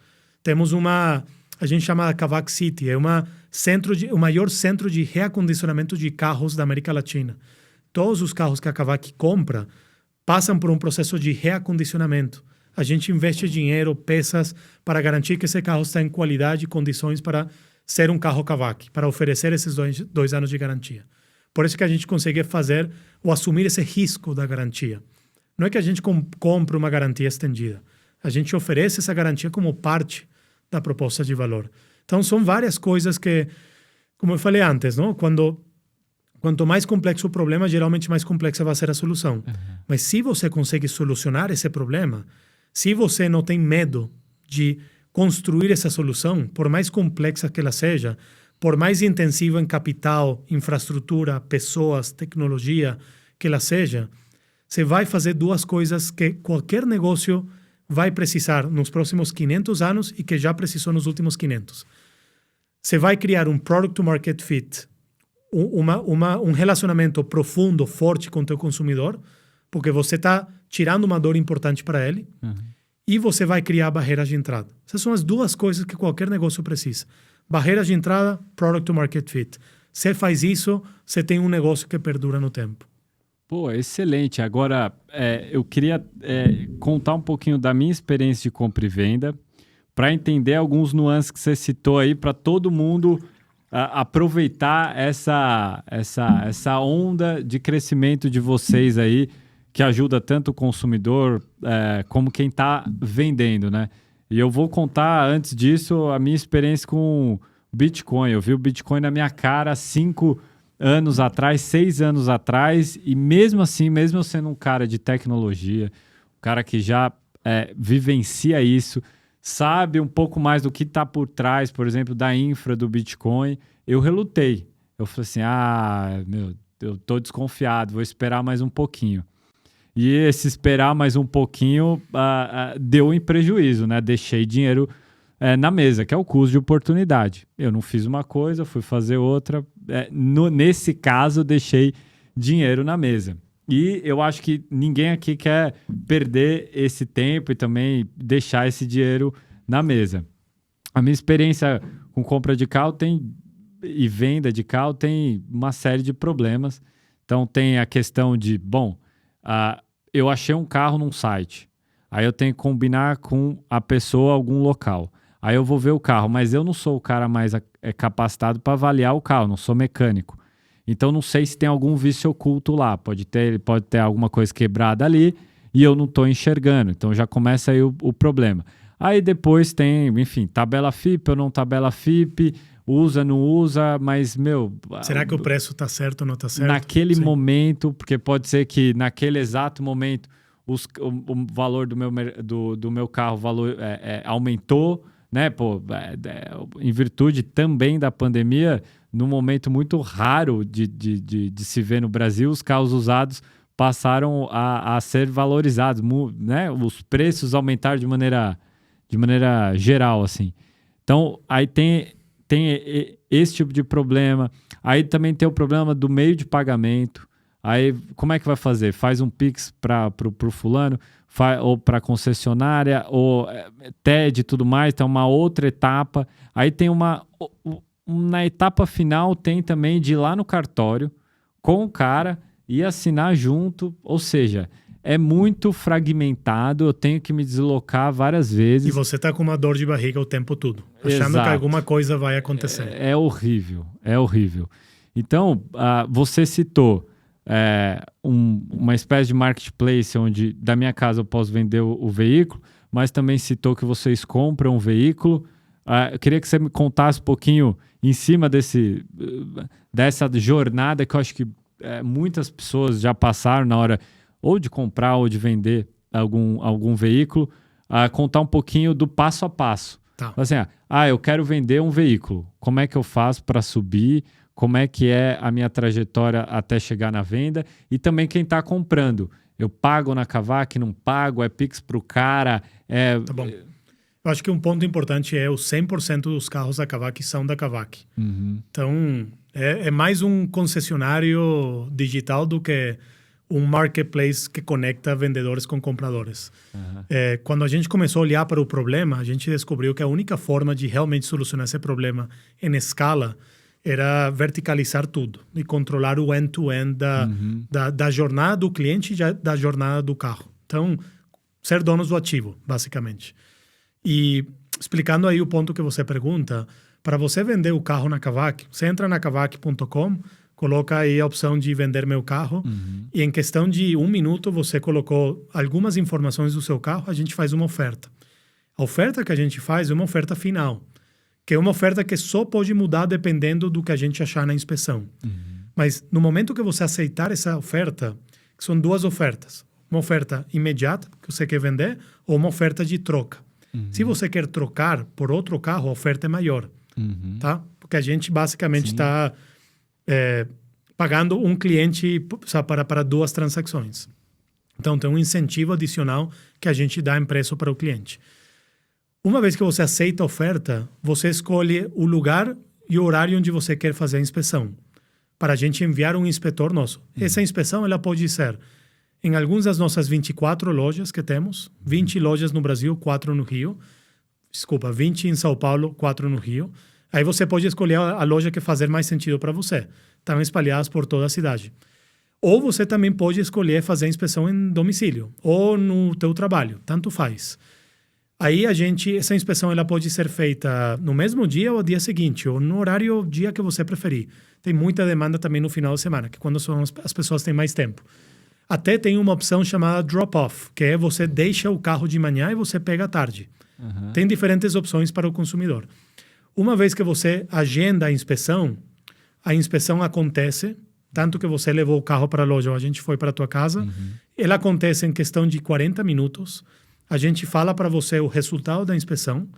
Temos a gente chama a Kavak City, é o maior centro de reacondicionamento de carros da América Latina. Todos os carros que a Kavak compra passam por um processo de reacondicionamento. A gente investe dinheiro, peças, para garantir que esse carro está em qualidade e condições para ser um carro Kavak, para oferecer esses 2 anos de garantia. Por isso que a gente consegue fazer ou assumir esse risco da garantia. Não é que a gente compre uma garantia estendida. A gente oferece essa garantia como parte da proposta de valor. Então, são várias coisas que, como eu falei antes, não? Quanto mais complexo o problema, geralmente mais complexa vai ser a solução. Mas se você consegue solucionar esse problema, se você não tem medo de construir essa solução, por mais complexa que ela seja, por mais intensiva em capital, infraestrutura, pessoas, tecnologia que ela seja, você vai fazer 2 coisas que qualquer negócio vai precisar nos próximos 500 anos e que já precisou nos últimos 500. Você vai criar um product to market fit, um relacionamento profundo, forte com o teu consumidor, porque você está tirando uma dor importante para ele, e você vai criar barreiras de entrada. Essas são as 2 coisas que qualquer negócio precisa. Barreiras de entrada, product to market fit. Você faz isso, você tem um negócio que perdura no tempo. Pô, excelente. Agora, eu queria contar um pouquinho da minha experiência de compra e venda para entender alguns nuances que você citou aí para todo mundo aproveitar essa onda de crescimento de vocês aí, que ajuda tanto o consumidor como quem está vendendo, né? E eu vou contar, antes disso, a minha experiência com Bitcoin. Eu vi o Bitcoin na minha cara 5 anos atrás, 6 anos atrás, e mesmo assim, mesmo eu sendo um cara de tecnologia, um cara que já vivencia isso, sabe um pouco mais do que está por trás, por exemplo, da infra do Bitcoin, eu relutei. Eu falei assim, eu tô desconfiado, vou esperar mais um pouquinho. E esse esperar mais um pouquinho deu em prejuízo, né? Deixei dinheiro na mesa, que é o custo de oportunidade. Eu não fiz uma coisa, fui fazer outra. Nesse caso, deixei dinheiro na mesa. E eu acho que ninguém aqui quer perder esse tempo e também deixar esse dinheiro na mesa. A minha experiência com compra de carro e venda de carro tem uma série de problemas. Então, tem a questão de, eu achei um carro num site. Aí eu tenho que combinar com a pessoa algum local. Aí eu vou ver o carro, mas eu não sou o cara mais capacitado para avaliar o carro, não sou mecânico. Então não sei se tem algum vício oculto lá. Pode ter alguma coisa quebrada ali e eu não estou enxergando. Então já começa aí o problema. Aí depois tem, enfim, tabela FIP ou não tabela FIP, usa, não usa, mas, será que o preço está certo ou não está certo? Naquele momento, porque pode ser que naquele exato momento o valor do meu carro aumentou, né? Em virtude também da pandemia, num momento muito raro de se ver no Brasil, os carros usados passaram a ser valorizados, né? Os preços aumentaram de maneira geral, assim. Então, aí tem esse tipo de problema. Aí também tem o problema do meio de pagamento. Aí, como é que vai fazer? Faz um Pix para o fulano, ou para a concessionária, ou TED e tudo mais. Tem uma outra etapa. Aí tem na etapa final tem também de ir lá no cartório com o cara e assinar junto. Ou seja, é muito fragmentado, eu tenho que me deslocar várias vezes. E você tá com uma dor de barriga o tempo todo, achando que alguma coisa vai acontecer. É horrível, é horrível. Então, você citou uma espécie de marketplace onde da minha casa eu posso vender o veículo, mas também citou que vocês compram um veículo. Eu queria que você me contasse um pouquinho em cima dessa jornada que eu acho que muitas pessoas já passaram na hora ou de comprar ou de vender algum veículo, contar um pouquinho do passo a passo. Tá. Assim, eu quero vender um veículo. Como é que eu faço para subir? Como é que é a minha trajetória até chegar na venda? E também quem está comprando. Eu pago na Kavak, não pago? É Pix para o cara? Tá bom. Eu acho que um ponto importante é os 100% dos carros da Kavak são da Kavak. Uhum. Então, é mais um concessionário digital do que um marketplace que conecta vendedores com compradores. Uhum. Quando a gente começou a olhar para o problema, a gente descobriu que a única forma de realmente solucionar esse problema em escala era verticalizar tudo e controlar o end-to-end da jornada do cliente e da jornada do carro. Então, ser donos do ativo, basicamente. E explicando aí o ponto que você pergunta, para você vender o carro na Kavak, você entra na kavak.com, coloca aí a opção de vender meu carro e em questão de 1 minuto você colocou algumas informações do seu carro, a gente faz uma oferta. A oferta que a gente faz é uma oferta final, que é uma oferta que só pode mudar dependendo do que a gente achar na inspeção. Mas no momento que você aceitar essa oferta, que são 2 ofertas, uma oferta imediata, que você quer vender, ou uma oferta de troca. Se você quer trocar por outro carro, a oferta é maior, tá? Porque a gente basicamente está pagando um cliente para 2 transações. Então, tem um incentivo adicional que a gente dá em preço para o cliente. Uma vez que você aceita a oferta, você escolhe o lugar e o horário onde você quer fazer a inspeção, para a gente enviar um inspetor nosso. Essa inspeção ela pode ser em algumas das nossas 24 lojas que temos, 20 lojas no Brasil, 4 no Rio. Desculpa, 20 em São Paulo, 4 no Rio. Aí você pode escolher a loja que fazer mais sentido para você. Estão espalhadas por toda a cidade. Ou você também pode escolher fazer a inspeção em domicílio ou no teu trabalho, tanto faz. Aí essa inspeção ela pode ser feita no mesmo dia ou no dia seguinte, ou no horário ou dia que você preferir. Tem muita demanda também no final de semana, que é quando as pessoas têm mais tempo. Até tem uma opção chamada drop-off, que é você deixa o carro de manhã e você pega à tarde. Tem diferentes opções para o consumidor. Uma vez que você agenda a inspeção acontece, tanto que você levou o carro para a loja ou a gente foi para a tua casa, ela acontece em questão de 40 minutos. A gente fala para você o resultado da inspeção.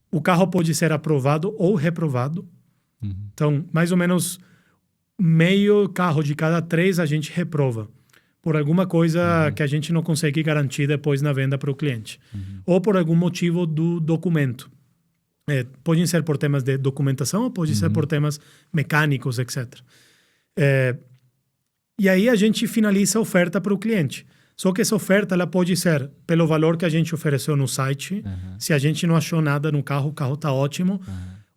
O carro pode ser aprovado ou reprovado. Então, mais ou menos meio carro de cada 3 a gente reprova por alguma coisa que a gente não consegue garantir depois na venda para o cliente. Ou por algum motivo do documento. Podem ser por temas de documentação ou pode ser por temas mecânicos, etc. E aí a gente finaliza a oferta para o cliente. Só que essa oferta ela pode ser pelo valor que a gente ofereceu no site. Se a gente não achou nada no carro, o carro está ótimo.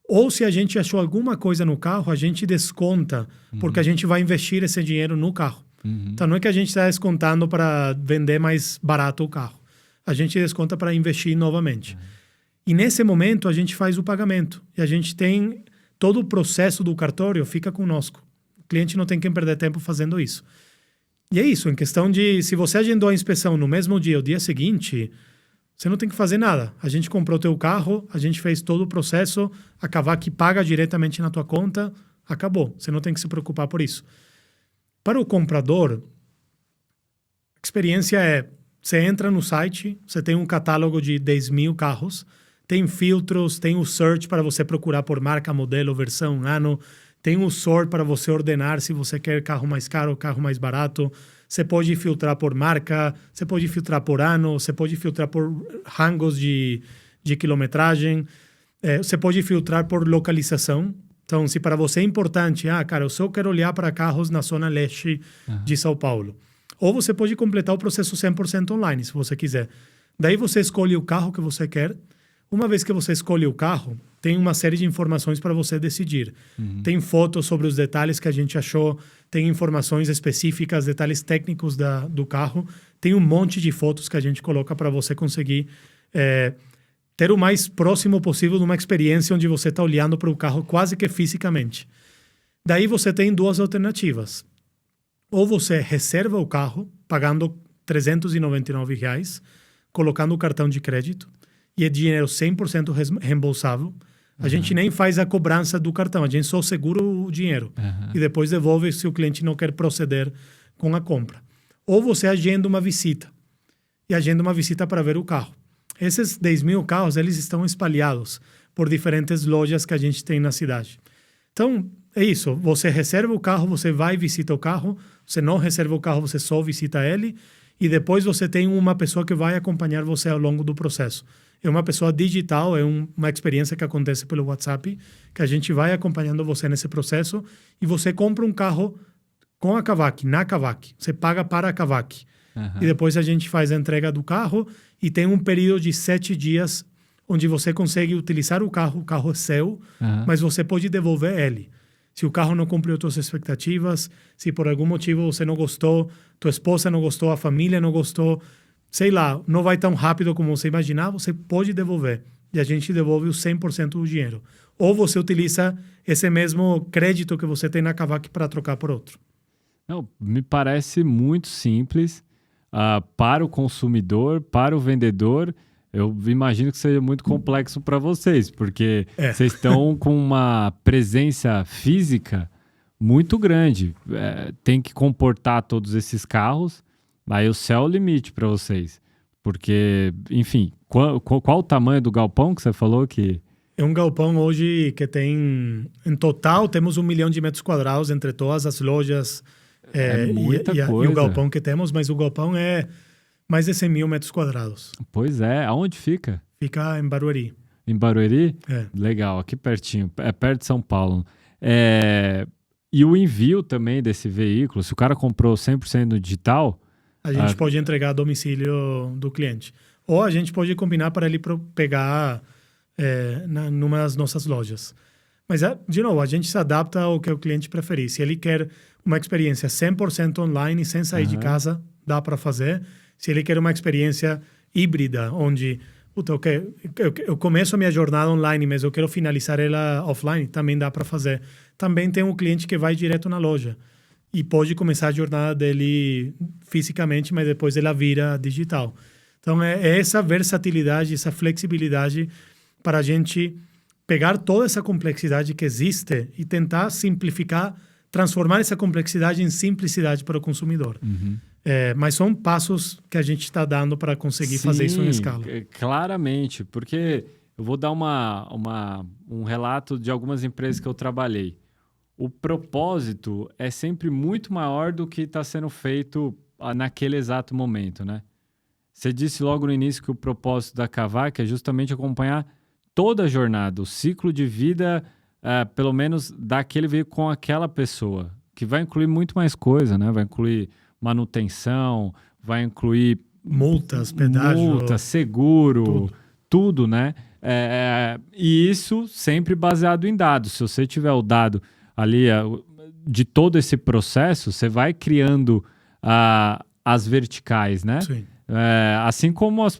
Ou se a gente achou alguma coisa no carro, a gente desconta, porque a gente vai investir esse dinheiro no carro. Então, não é que a gente está descontando para vender mais barato o carro. A gente desconta para investir novamente. E nesse momento, a gente faz o pagamento. E a gente tem todo o processo do cartório, fica conosco. O cliente não tem que perder tempo fazendo isso. E é isso, em questão de... Se você agendou a inspeção no mesmo dia ou dia seguinte, você não tem que fazer nada. A gente comprou o teu carro, a gente fez todo o processo, a Kavak paga diretamente na tua conta, acabou. Você não tem que se preocupar por isso. Para o comprador, a experiência é... Você entra no site, você tem um catálogo de 10.000 carros, tem filtros, tem o search para você procurar por marca, modelo, versão, ano, tem o sort para você ordenar se você quer carro mais caro ou carro mais barato. Você pode filtrar por marca, você pode filtrar por ano, você pode filtrar por rangos de quilometragem, você pode filtrar por localização. Então, se para você é importante, cara, eu só quero olhar para carros na zona leste de São Paulo. Ou você pode completar o processo 100% online, se você quiser. Daí você escolhe o carro que você quer. Uma vez que você escolhe o carro, tem uma série de informações para você decidir. Tem fotos sobre os detalhes que a gente achou, tem informações específicas, detalhes técnicos do carro. Tem um monte de fotos que a gente coloca para você conseguir ter o mais próximo possível de uma experiência onde você está olhando para o carro quase que fisicamente. Daí você tem duas alternativas. Ou você reserva o carro pagando R$ 399, colocando o cartão de crédito, e é dinheiro 100% reembolsável. A gente nem faz a cobrança do cartão, a gente só segura o dinheiro. E depois devolve se o cliente não quer proceder com a compra. Ou você agenda uma visita. E agenda uma visita para ver o carro. Esses 10 mil carros, eles estão espalhados por diferentes lojas que a gente tem na cidade. Então, é isso. Você reserva o carro, você vai e visita o carro. Você não reserva o carro, você só visita ele. E depois você tem uma pessoa que vai acompanhar você ao longo do processo. É uma pessoa digital, é uma experiência que acontece pelo WhatsApp, que a gente vai acompanhando você nesse processo e você compra um carro com a Kavak, na Kavak. Você paga para a Kavak. E depois a gente faz a entrega do carro e tem um período de 7 dias onde você consegue utilizar o carro é seu, mas você pode devolver ele. Se o carro não cumpriu suas expectativas, se por algum motivo você não gostou, tua esposa não gostou, a família não gostou, sei lá, não vai tão rápido como você imaginava, você pode devolver. E a gente devolve o 100% do dinheiro. Ou você utiliza esse mesmo crédito que você tem na Kavak para trocar por outro. Não, me parece muito simples para o consumidor, para o vendedor. Eu imagino que seja muito complexo para vocês, porque vocês estão com uma presença física muito grande. Tem que comportar todos esses carros. Aí o céu é o limite para vocês. Porque, enfim, qual o tamanho do galpão que você falou que... É um galpão hoje que tem... Em total, temos 1 milhão de metros quadrados entre todas as lojas muita e coisa. o galpão que temos, mas o galpão é mais de 100 mil metros quadrados. Pois é. Aonde fica? Fica em Barueri. Em Barueri? É. Legal, aqui pertinho. É perto de São Paulo. E o envio também desse veículo, se o cara comprou 100% no digital... A gente pode entregar a domicílio do cliente. Ou a gente pode combinar para ele pegar numa das nossas lojas. Mas, de novo, a gente se adapta ao que o cliente preferir. Se ele quer uma experiência 100% online, sem sair de casa, dá para fazer. Se ele quer uma experiência híbrida, onde eu começo a minha jornada online, mas eu quero finalizar ela offline, também dá para fazer. Também tem um cliente que vai direto na loja e pode começar a jornada dele fisicamente, mas depois ela vira digital. Então, é essa versatilidade, essa flexibilidade para a gente pegar toda essa complexidade que existe e tentar simplificar, transformar essa complexidade em simplicidade para o consumidor. Mas são passos que a gente está dando para conseguir fazer isso em escala. Claramente, porque eu vou dar um relato de algumas empresas que eu trabalhei. O propósito é sempre muito maior do que está sendo feito naquele exato momento, né? Você disse logo no início que o propósito da Kavak é justamente acompanhar toda a jornada, o ciclo de vida, pelo menos daquele veículo com aquela pessoa, que vai incluir muito mais coisa, né? Vai incluir manutenção, vai incluir multas, pedágio, seguro, tudo, né? E isso sempre baseado em dados. Se você tiver o dado ali de todo esse processo, você vai criando as verticais, né? Sim. Assim como as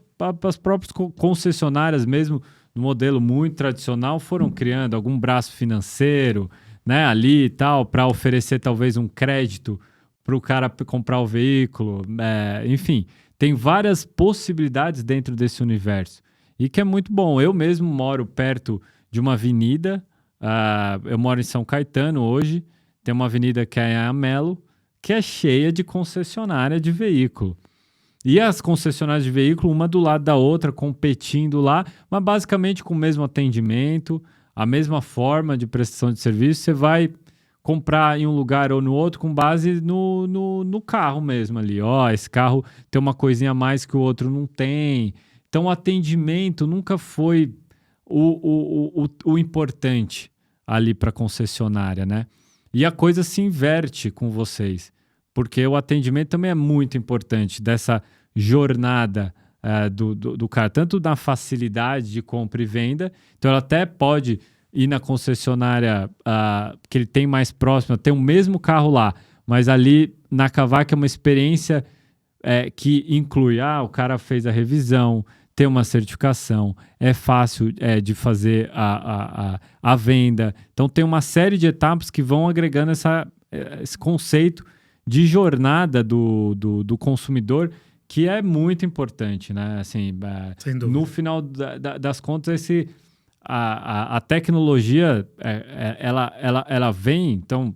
próprias concessionárias mesmo, no modelo muito tradicional, foram criando algum braço financeiro, né, ali e tal, para oferecer talvez um crédito para o cara comprar o veículo. Enfim, tem várias possibilidades dentro desse universo. E que é muito bom. Eu mesmo moro perto de uma avenida, eu moro em São Caetano hoje, tem uma avenida que é a Melo, que é cheia de concessionária de veículo. E as concessionárias de veículo, uma do lado da outra, competindo lá, mas basicamente com o mesmo atendimento, a mesma forma de prestação de serviço. Você vai comprar em um lugar ou no outro com base no carro mesmo ali. Esse carro tem uma coisinha a mais que o outro não tem. Então, o atendimento nunca foi o importante ali para a concessionária, né? E a coisa se inverte com vocês, porque o atendimento também é muito importante dessa jornada do cara, tanto na facilidade de compra e venda. Então, ela até pode ir na concessionária que ele tem mais próxima, tem o mesmo carro lá, mas ali na Kavak é uma experiência que inclui, o cara fez a revisão, ter uma certificação, é fácil de fazer a venda. Então, tem uma série de etapas que vão agregando esse conceito de jornada do consumidor, que é muito importante, né? Assim, no final das contas, a tecnologia, ela vem, então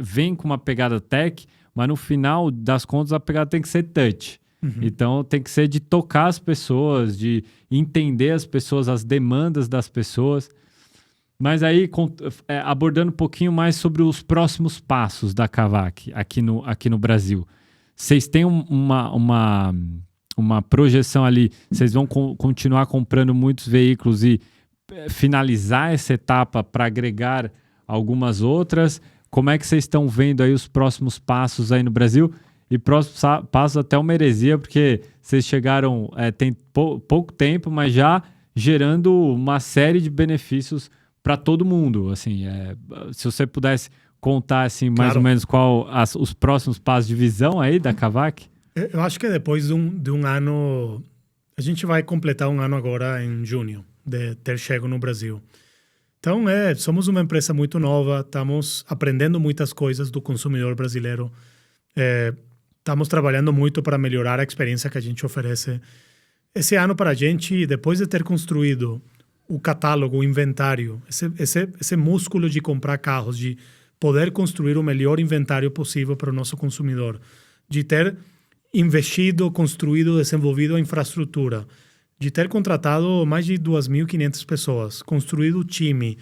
vem com uma pegada tech, mas no final das contas a pegada tem que ser touch. Então tem que ser de tocar as pessoas, de entender as pessoas, as demandas das pessoas. Mas aí, abordando um pouquinho mais sobre os próximos passos da Kavak aqui no Brasil. Vocês têm uma projeção ali, vocês vão continuar comprando muitos veículos e finalizar essa etapa para agregar algumas outras? Como é que vocês estão vendo aí os próximos passos aí no Brasil? E próximos passos até uma heresia, porque vocês chegaram, tem pouco tempo, mas já gerando uma série de benefícios para todo mundo. Assim, se você pudesse contar assim, mais ou menos os próximos passos de visão aí da Kavak? Eu acho que depois de um ano, a gente vai completar um ano agora em junho de ter chego no Brasil. Então, somos uma empresa muito nova, estamos aprendendo muitas coisas do consumidor brasileiro. Estamos trabalhando muito para melhorar a experiência que a gente oferece. Esse ano, para a gente, depois de ter construído o catálogo, o inventário, esse músculo de comprar carros, de poder construir o melhor inventário possível para o nosso consumidor, de ter investido, construído, desenvolvido a infraestrutura, de ter contratado mais de 2.500 pessoas, construído o time,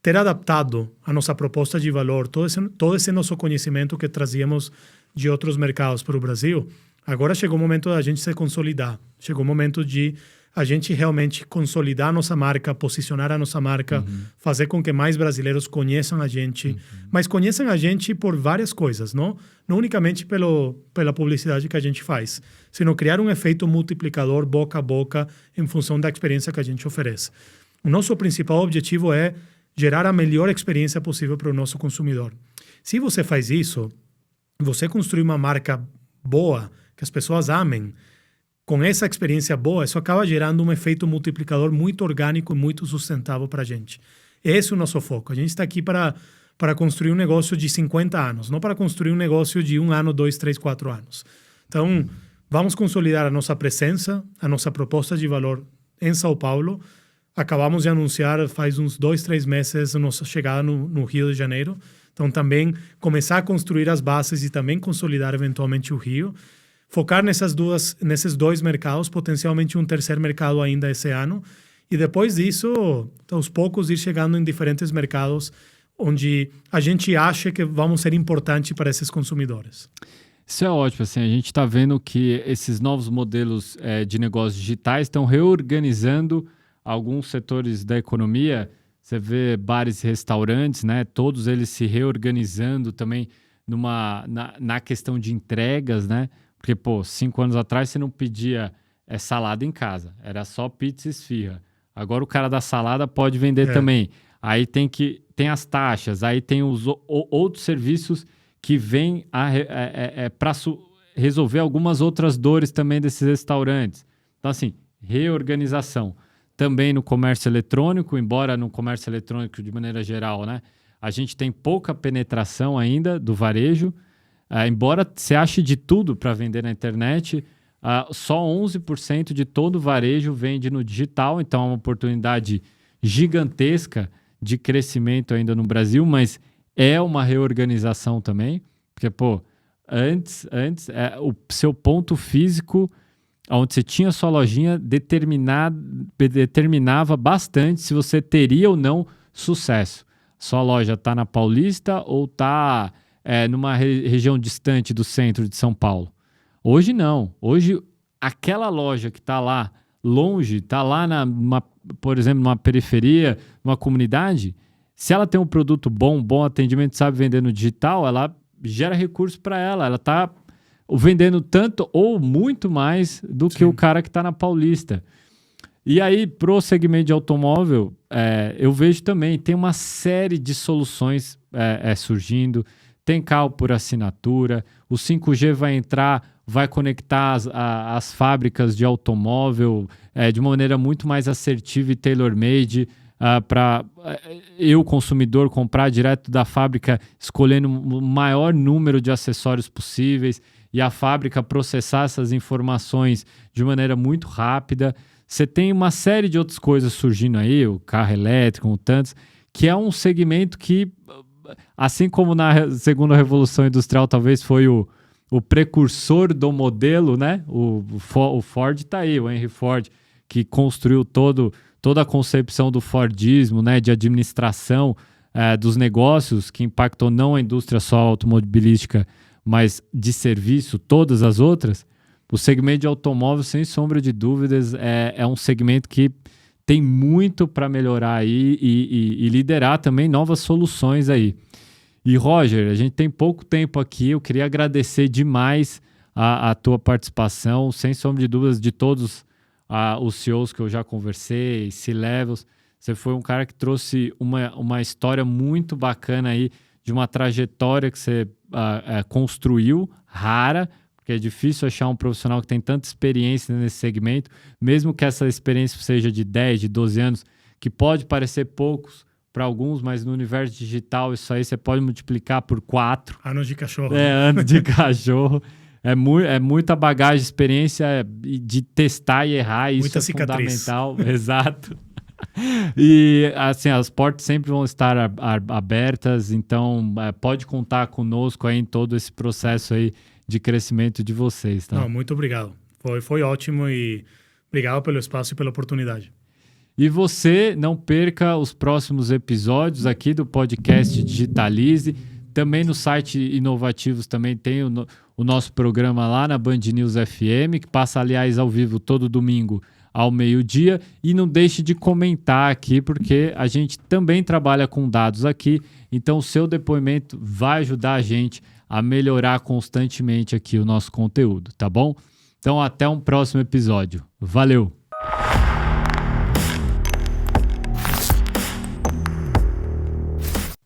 ter adaptado a nossa proposta de valor, todo esse nosso conhecimento que trazíamos de outros mercados para o Brasil, agora chegou o momento da gente se consolidar. Chegou o momento de a gente realmente consolidar a nossa marca, posicionar a nossa marca, fazer com que mais brasileiros conheçam a gente, mas conheçam a gente por várias coisas, não unicamente pela publicidade que a gente faz, sino criar um efeito multiplicador boca a boca em função da experiência que a gente oferece. O nosso principal objetivo é gerar a melhor experiência possível para o nosso consumidor. Se você faz isso, você construir uma marca boa, que as pessoas amem, com essa experiência boa, isso acaba gerando um efeito multiplicador muito orgânico e muito sustentável para a gente. Esse é o nosso foco. A gente está aqui para construir um negócio de 50 anos, não para construir um negócio de 1 ano, 2, 3, 4 anos. Então, vamos consolidar a nossa presença, a nossa proposta de valor em São Paulo. Acabamos de anunciar faz uns 2, 3 meses a nossa chegada no Rio de Janeiro. Então, também começar a construir as bases e também consolidar eventualmente o Rio. Focar nesses dois mercados, potencialmente um terceiro mercado ainda esse ano. E depois disso, aos poucos, ir chegando em diferentes mercados onde a gente acha que vamos ser importantes para esses consumidores. Isso é ótimo. Assim, a gente está vendo que esses novos modelos de negócios digitais estão reorganizando alguns setores da economia. Você vê bares e restaurantes, né? Todos eles se reorganizando também na questão de entregas, né? Porque, 5 anos atrás você não pedia salada em casa, era só pizza e esfirra. Agora o cara da salada pode vender também. Aí tem as taxas, aí tem os outros serviços que vêm para resolver algumas outras dores também desses restaurantes. Então, assim, reorganização. Também no comércio eletrônico, embora no comércio eletrônico de maneira geral, né, a gente tem pouca penetração ainda do varejo. Embora você ache de tudo para vender na internet, só 11% de todo o varejo vende no digital, então é uma oportunidade gigantesca de crescimento ainda no Brasil, mas é uma reorganização também, porque, antes o seu ponto físico, onde você tinha sua lojinha, determinava bastante se você teria ou não sucesso. Sua loja está na Paulista ou está numa região distante do centro de São Paulo. Hoje não. Hoje, aquela loja que está lá longe, está lá, por exemplo, numa periferia, numa comunidade, se ela tem um produto bom atendimento, sabe vender no digital, ela gera recurso para ela. Ela está vendendo tanto ou muito mais do que o cara que está na Paulista. E aí, para o segmento de automóvel, eu vejo também, tem uma série de soluções surgindo. Tem carro por assinatura, o 5G vai entrar, vai conectar as fábricas de automóvel de uma maneira muito mais assertiva e tailor-made, para eu, consumidor, comprar direto da fábrica, escolhendo o maior número de acessórios possíveis, e a fábrica processar essas informações de maneira muito rápida. Você tem uma série de outras coisas surgindo aí, o carro elétrico, tantos, que é um segmento que, assim como na segunda revolução industrial talvez foi o precursor do modelo, né? O Ford está aí, o Henry Ford, que construiu toda a concepção do Fordismo, né? De administração dos negócios, que impactou não a indústria só automobilística, mas de serviço, todas as outras. O segmento de automóvel, sem sombra de dúvidas, é um segmento que tem muito para melhorar aí e liderar também novas soluções aí. E, Roger, a gente tem pouco tempo aqui, eu queria agradecer demais a tua participação, sem sombra de dúvidas, de todos os CEOs que eu já conversei, C-Levels. Você foi um cara que trouxe uma história muito bacana aí, de uma trajetória que você construiu, rara, porque é difícil achar um profissional que tem tanta experiência nesse segmento, mesmo que essa experiência seja de 10, de 12 anos, que pode parecer poucos para alguns, mas no universo digital isso aí você pode multiplicar por 4. Anos de cachorro. Anos de cachorro. É muita bagagem, experiência de testar e errar, isso muita é cicatriz. Fundamental. Exato. E assim, as portas sempre vão estar abertas, então pode contar conosco aí em todo esse processo aí de crescimento de vocês, tá? Não, muito obrigado. Foi ótimo e obrigado pelo espaço e pela oportunidade. E você não perca os próximos episódios aqui do podcast Digitalize. Também no site Inovativos também tem o nosso programa lá na Band News FM, que passa, aliás, ao vivo todo domingo ao meio-dia. E não deixe de comentar aqui, porque a gente também trabalha com dados aqui. Então, o seu depoimento vai ajudar a gente a melhorar constantemente aqui o nosso conteúdo, tá bom? Então, até um próximo episódio. Valeu!